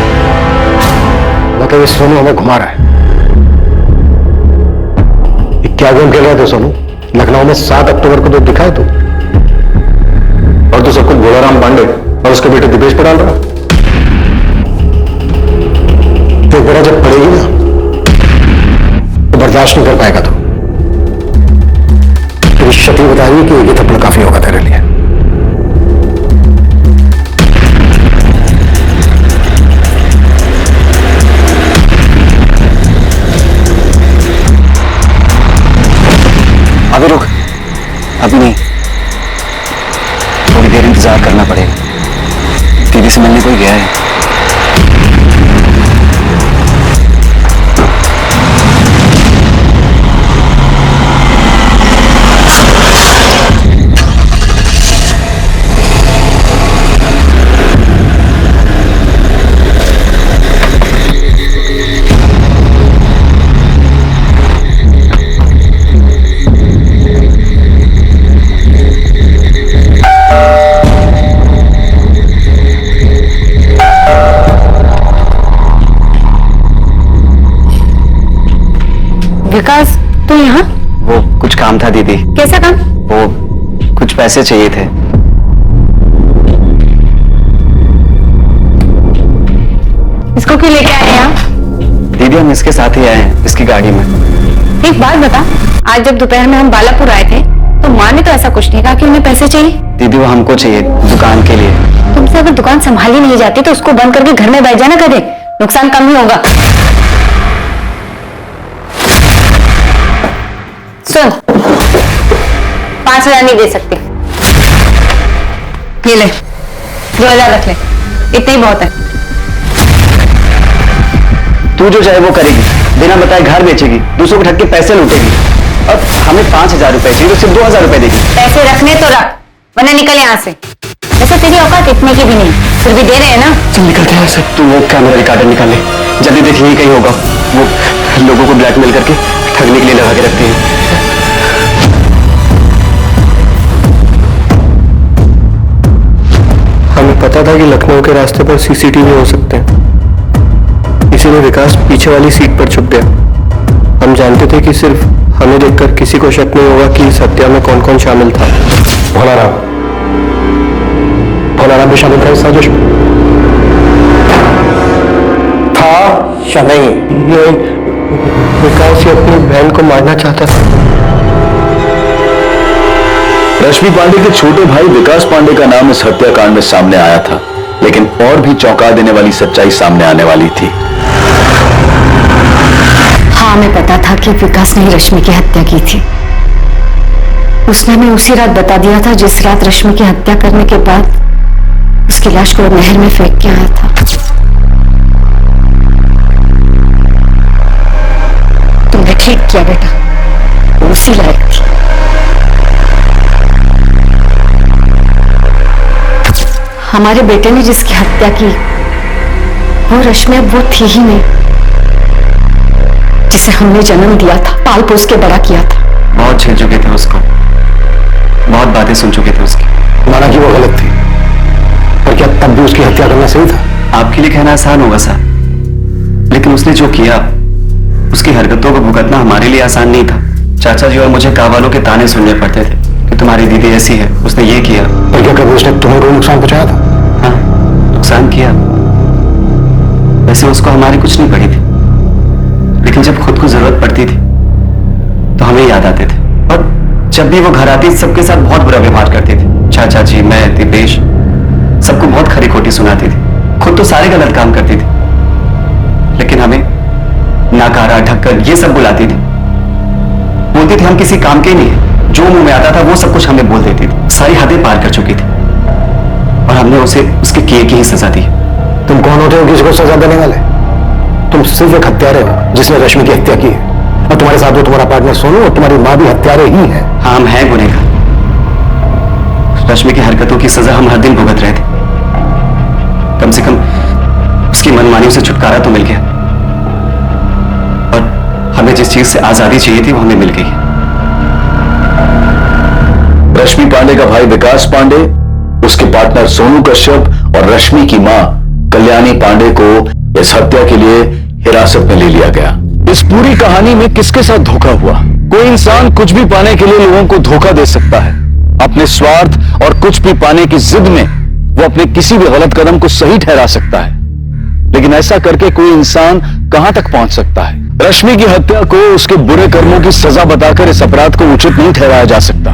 मतलब इस सोनू हमें घुमा रहा है। ये क्या गेम खेल रहा था सोनू? लखनऊ में 7 अक्टूबर को तो दिखा है तू, और तू सब कुछ भोलाराम पांडे और उसके बेटे दिपेश पर डाल रहा। तो बड़ा जब पड़ेगी ना तो बर्दाश्त नहीं कर पाएगा तू। तेरी शक्ल बताएगी कि ये थप्पड़ काफी होगा तेरे लिए।
अभी रुक, अभी नहीं, थोड़ी देर इंतजार करना पड़ेगा। दीदी से मिलने कोई गया है।
विकास, तू यहाँ?
वो कुछ काम था दीदी।
कैसा काम?
वो कुछ पैसे चाहिए थे।
इसको क्यों लेके आए यहाँ?
दीदी हम इसके साथ ही आए हैं, इसकी गाड़ी में।
एक बात बता, आज जब दोपहर में हम बालापुर आए थे तो माँ ने तो ऐसा कुछ नहीं कहा कि उन्हें पैसे चाहिए।
दीदी वो हमको चाहिए दुकान के लिए।
तुमसे अगर दुकान संभाली नहीं जाती तो उसको बंद करके घर में बैठ जाना, कदे नुकसान कम ही होगा। सुन, 5,000 नहीं दे सकती। ये ले, 2,000 रख ले, इतना ही बहुत है।
तू जो चाहे वो करेगी, बिना बताए घर बेचेगी, दूसरों को ठग के पैसे लूटेगी, और हमें 5,000 रुपए चाहिए तो सिर्फ 2,000 रुपए देगी।
पैसे रखने तो रख, वरना निकल यहाँ से। वैसे तेरी औकात इतने की भी नहीं, फिर भी दे रहे हैं ना।
चल निकलते हैं ऐसे। तू वो कैमरा रिकॉर्डर निकाल ले, जल्दी देखिए ये कहीं होगा। वो लोगों को ब्लैकमेल करके ठगने के लिए लगा के रखते हैं।
हमें पता था कि लखनऊ के रास्ते पर सीसीटीवी हो सकते हैं, इसीलिए विकास पीछे वाली सीट पर छुप गया। हम जानते थे कि सिर्फ हमें देखकर किसी को शक नहीं होगा कि इस हत्या में कौन कौन शामिल था। भोलाराम भी शामिल था इस साजिश में? था या नहीं? विकास ही अपनी बहन को मारना चाहता था।
रश्मि पांडे के छोटे भाई विकास पांडे का नाम इस हत्याकांड में सामने आया था, लेकिन और भी चौंका देने वाली सच्चाई सामने आने वाली थी।
हाँ, हमें पता था कि विकास ने ही रश्मि की हत्या की थी। उसने हमें उसी रात बता दिया था जिस रात रश्मि की हत्या करने के बाद उसकी लाश को नहर में फेंक के आया था। तुमने ठीक किया बेटा, वो उसी लायक थी। हमारे बेटे ने जिसकी हत्या की वो रश्मि अब वो थी ही नहीं जिसे हमने जन्म दिया था, पाल पोस के बड़ा किया था।
बहुत झेल चुके थे उसको, बहुत बातें सुन चुके थे उसकी।
माना कि वो गलत थी, पर क्या तब भी उसकी हत्या करना सही था?
आपके लिए कहना आसान होगा सर, लेकिन उसने जो किया उसकी हरकतों को भुगतना हमारे लिए आसान नहीं था। चाचा जी और मुझे गाँव वालों के ताने सुनने पड़ते थे कि तुम्हारी दीदी ऐसी है, उसने ये किया।
पर क्या कभी उसने तुम्हें कोई नुकसान पहुंचाया था?
हाँ, नुकसान किया। वैसे उसको हमारी कुछ नहीं पड़ी थी, लेकिन जब खुद को जरूरत पड़ती थी तो हमें याद आते थे, और जब भी वो घर आती सबके साथ बहुत बुरा व्यवहार करती थी। चाचा जी, मैं, दिपेश, सबको बहुत खरी खोटी सुनाती थी। खुद तो सारे गलत काम करती थी, लेकिन हमें नाकारा, ढक्कन ये सब बुलाती थी। बोलती थी हम किसी काम के नहीं है, जो मुंह में आता था वो सब कुछ हमें बोल देती थी, सारी हदें पार कर चुकी थी और हमने उसे उसके किए की ही सजा दी।
तुम कौन होते हो किसी को सजा देने वाले? तुम सिर्फ एक हत्यारे हो जिसने रश्मि की हत्या की है, और तुम्हारे साथ वो तुम्हारा पार्टनर सोनू और तुम्हारी माँ भी हत्यारे ही है।
हाँ, हम हैं गुनहगार। रश्मि की हरकतों की सजा हम हर दिन भुगत रहे थे। कम से कम उसकी मनमानियों से छुटकारा तो मिल गया, और हमें जिस चीज से आजादी चाहिए थी वो हमें मिल गई।
रश्मि पांडे का भाई विकास पांडे, उसके पार्टनर सोनू कश्यप और रश्मि की मां कल्याणी पांडे को इस हत्या के लिए हिरासत में ले लिया गया। इस पूरी कहानी में किसके साथ धोखा हुआ? कोई इंसान कुछ भी पाने के लिए लोगों को धोखा दे सकता है। अपने स्वार्थ और कुछ भी पाने की जिद में वो अपने किसी भी गलत कदम को सही ठहरा सकता है, लेकिन ऐसा करके कोई इंसान कहां तक पहुंच सकता है? रश्मि की हत्या को उसके बुरे कर्मों की सजा बताकर इस अपराध को उचित नहीं ठहराया जा सकता।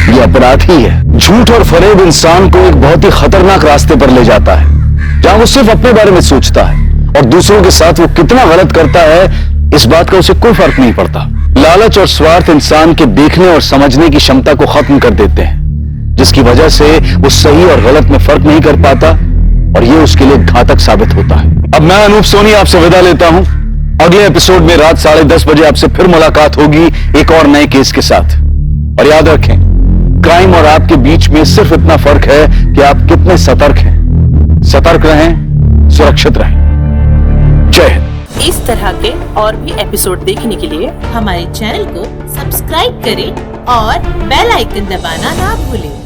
यह अपराध ही है। झूठ और फरेब इंसान को एक बहुत ही खतरनाक रास्ते पर ले जाता है, जहां वो सिर्फ अपने बारे में सोचता है और दूसरों के साथ वो कितना गलत करता है इस बात का उसे कोई फर्क नहीं पड़ता। लालच और स्वार्थ इंसान के देखने और समझने की क्षमता को खत्म कर देते हैं, जिसकी वजह से वो सही और गलत में फर्क नहीं कर पाता और ये उसके लिए घातक साबित होता है। अब मैं अनूप सोनी आपसे विदा लेता हूं। अगले एपिसोड में रात 10:30 बजे आपसे फिर मुलाकात होगी एक और नए केस के साथ। और याद रखें, क्राइम और आपके बीच में सिर्फ इतना फर्क है कि आप कितने सतर्क हैं। सतर्क रहें, सुरक्षित रहें। जय हिंद।
इस तरह के और भी एपिसोड देखने के लिए हमारे चैनल को सब्सक्राइब करें और बेल आइकन दबाना ना भूलें।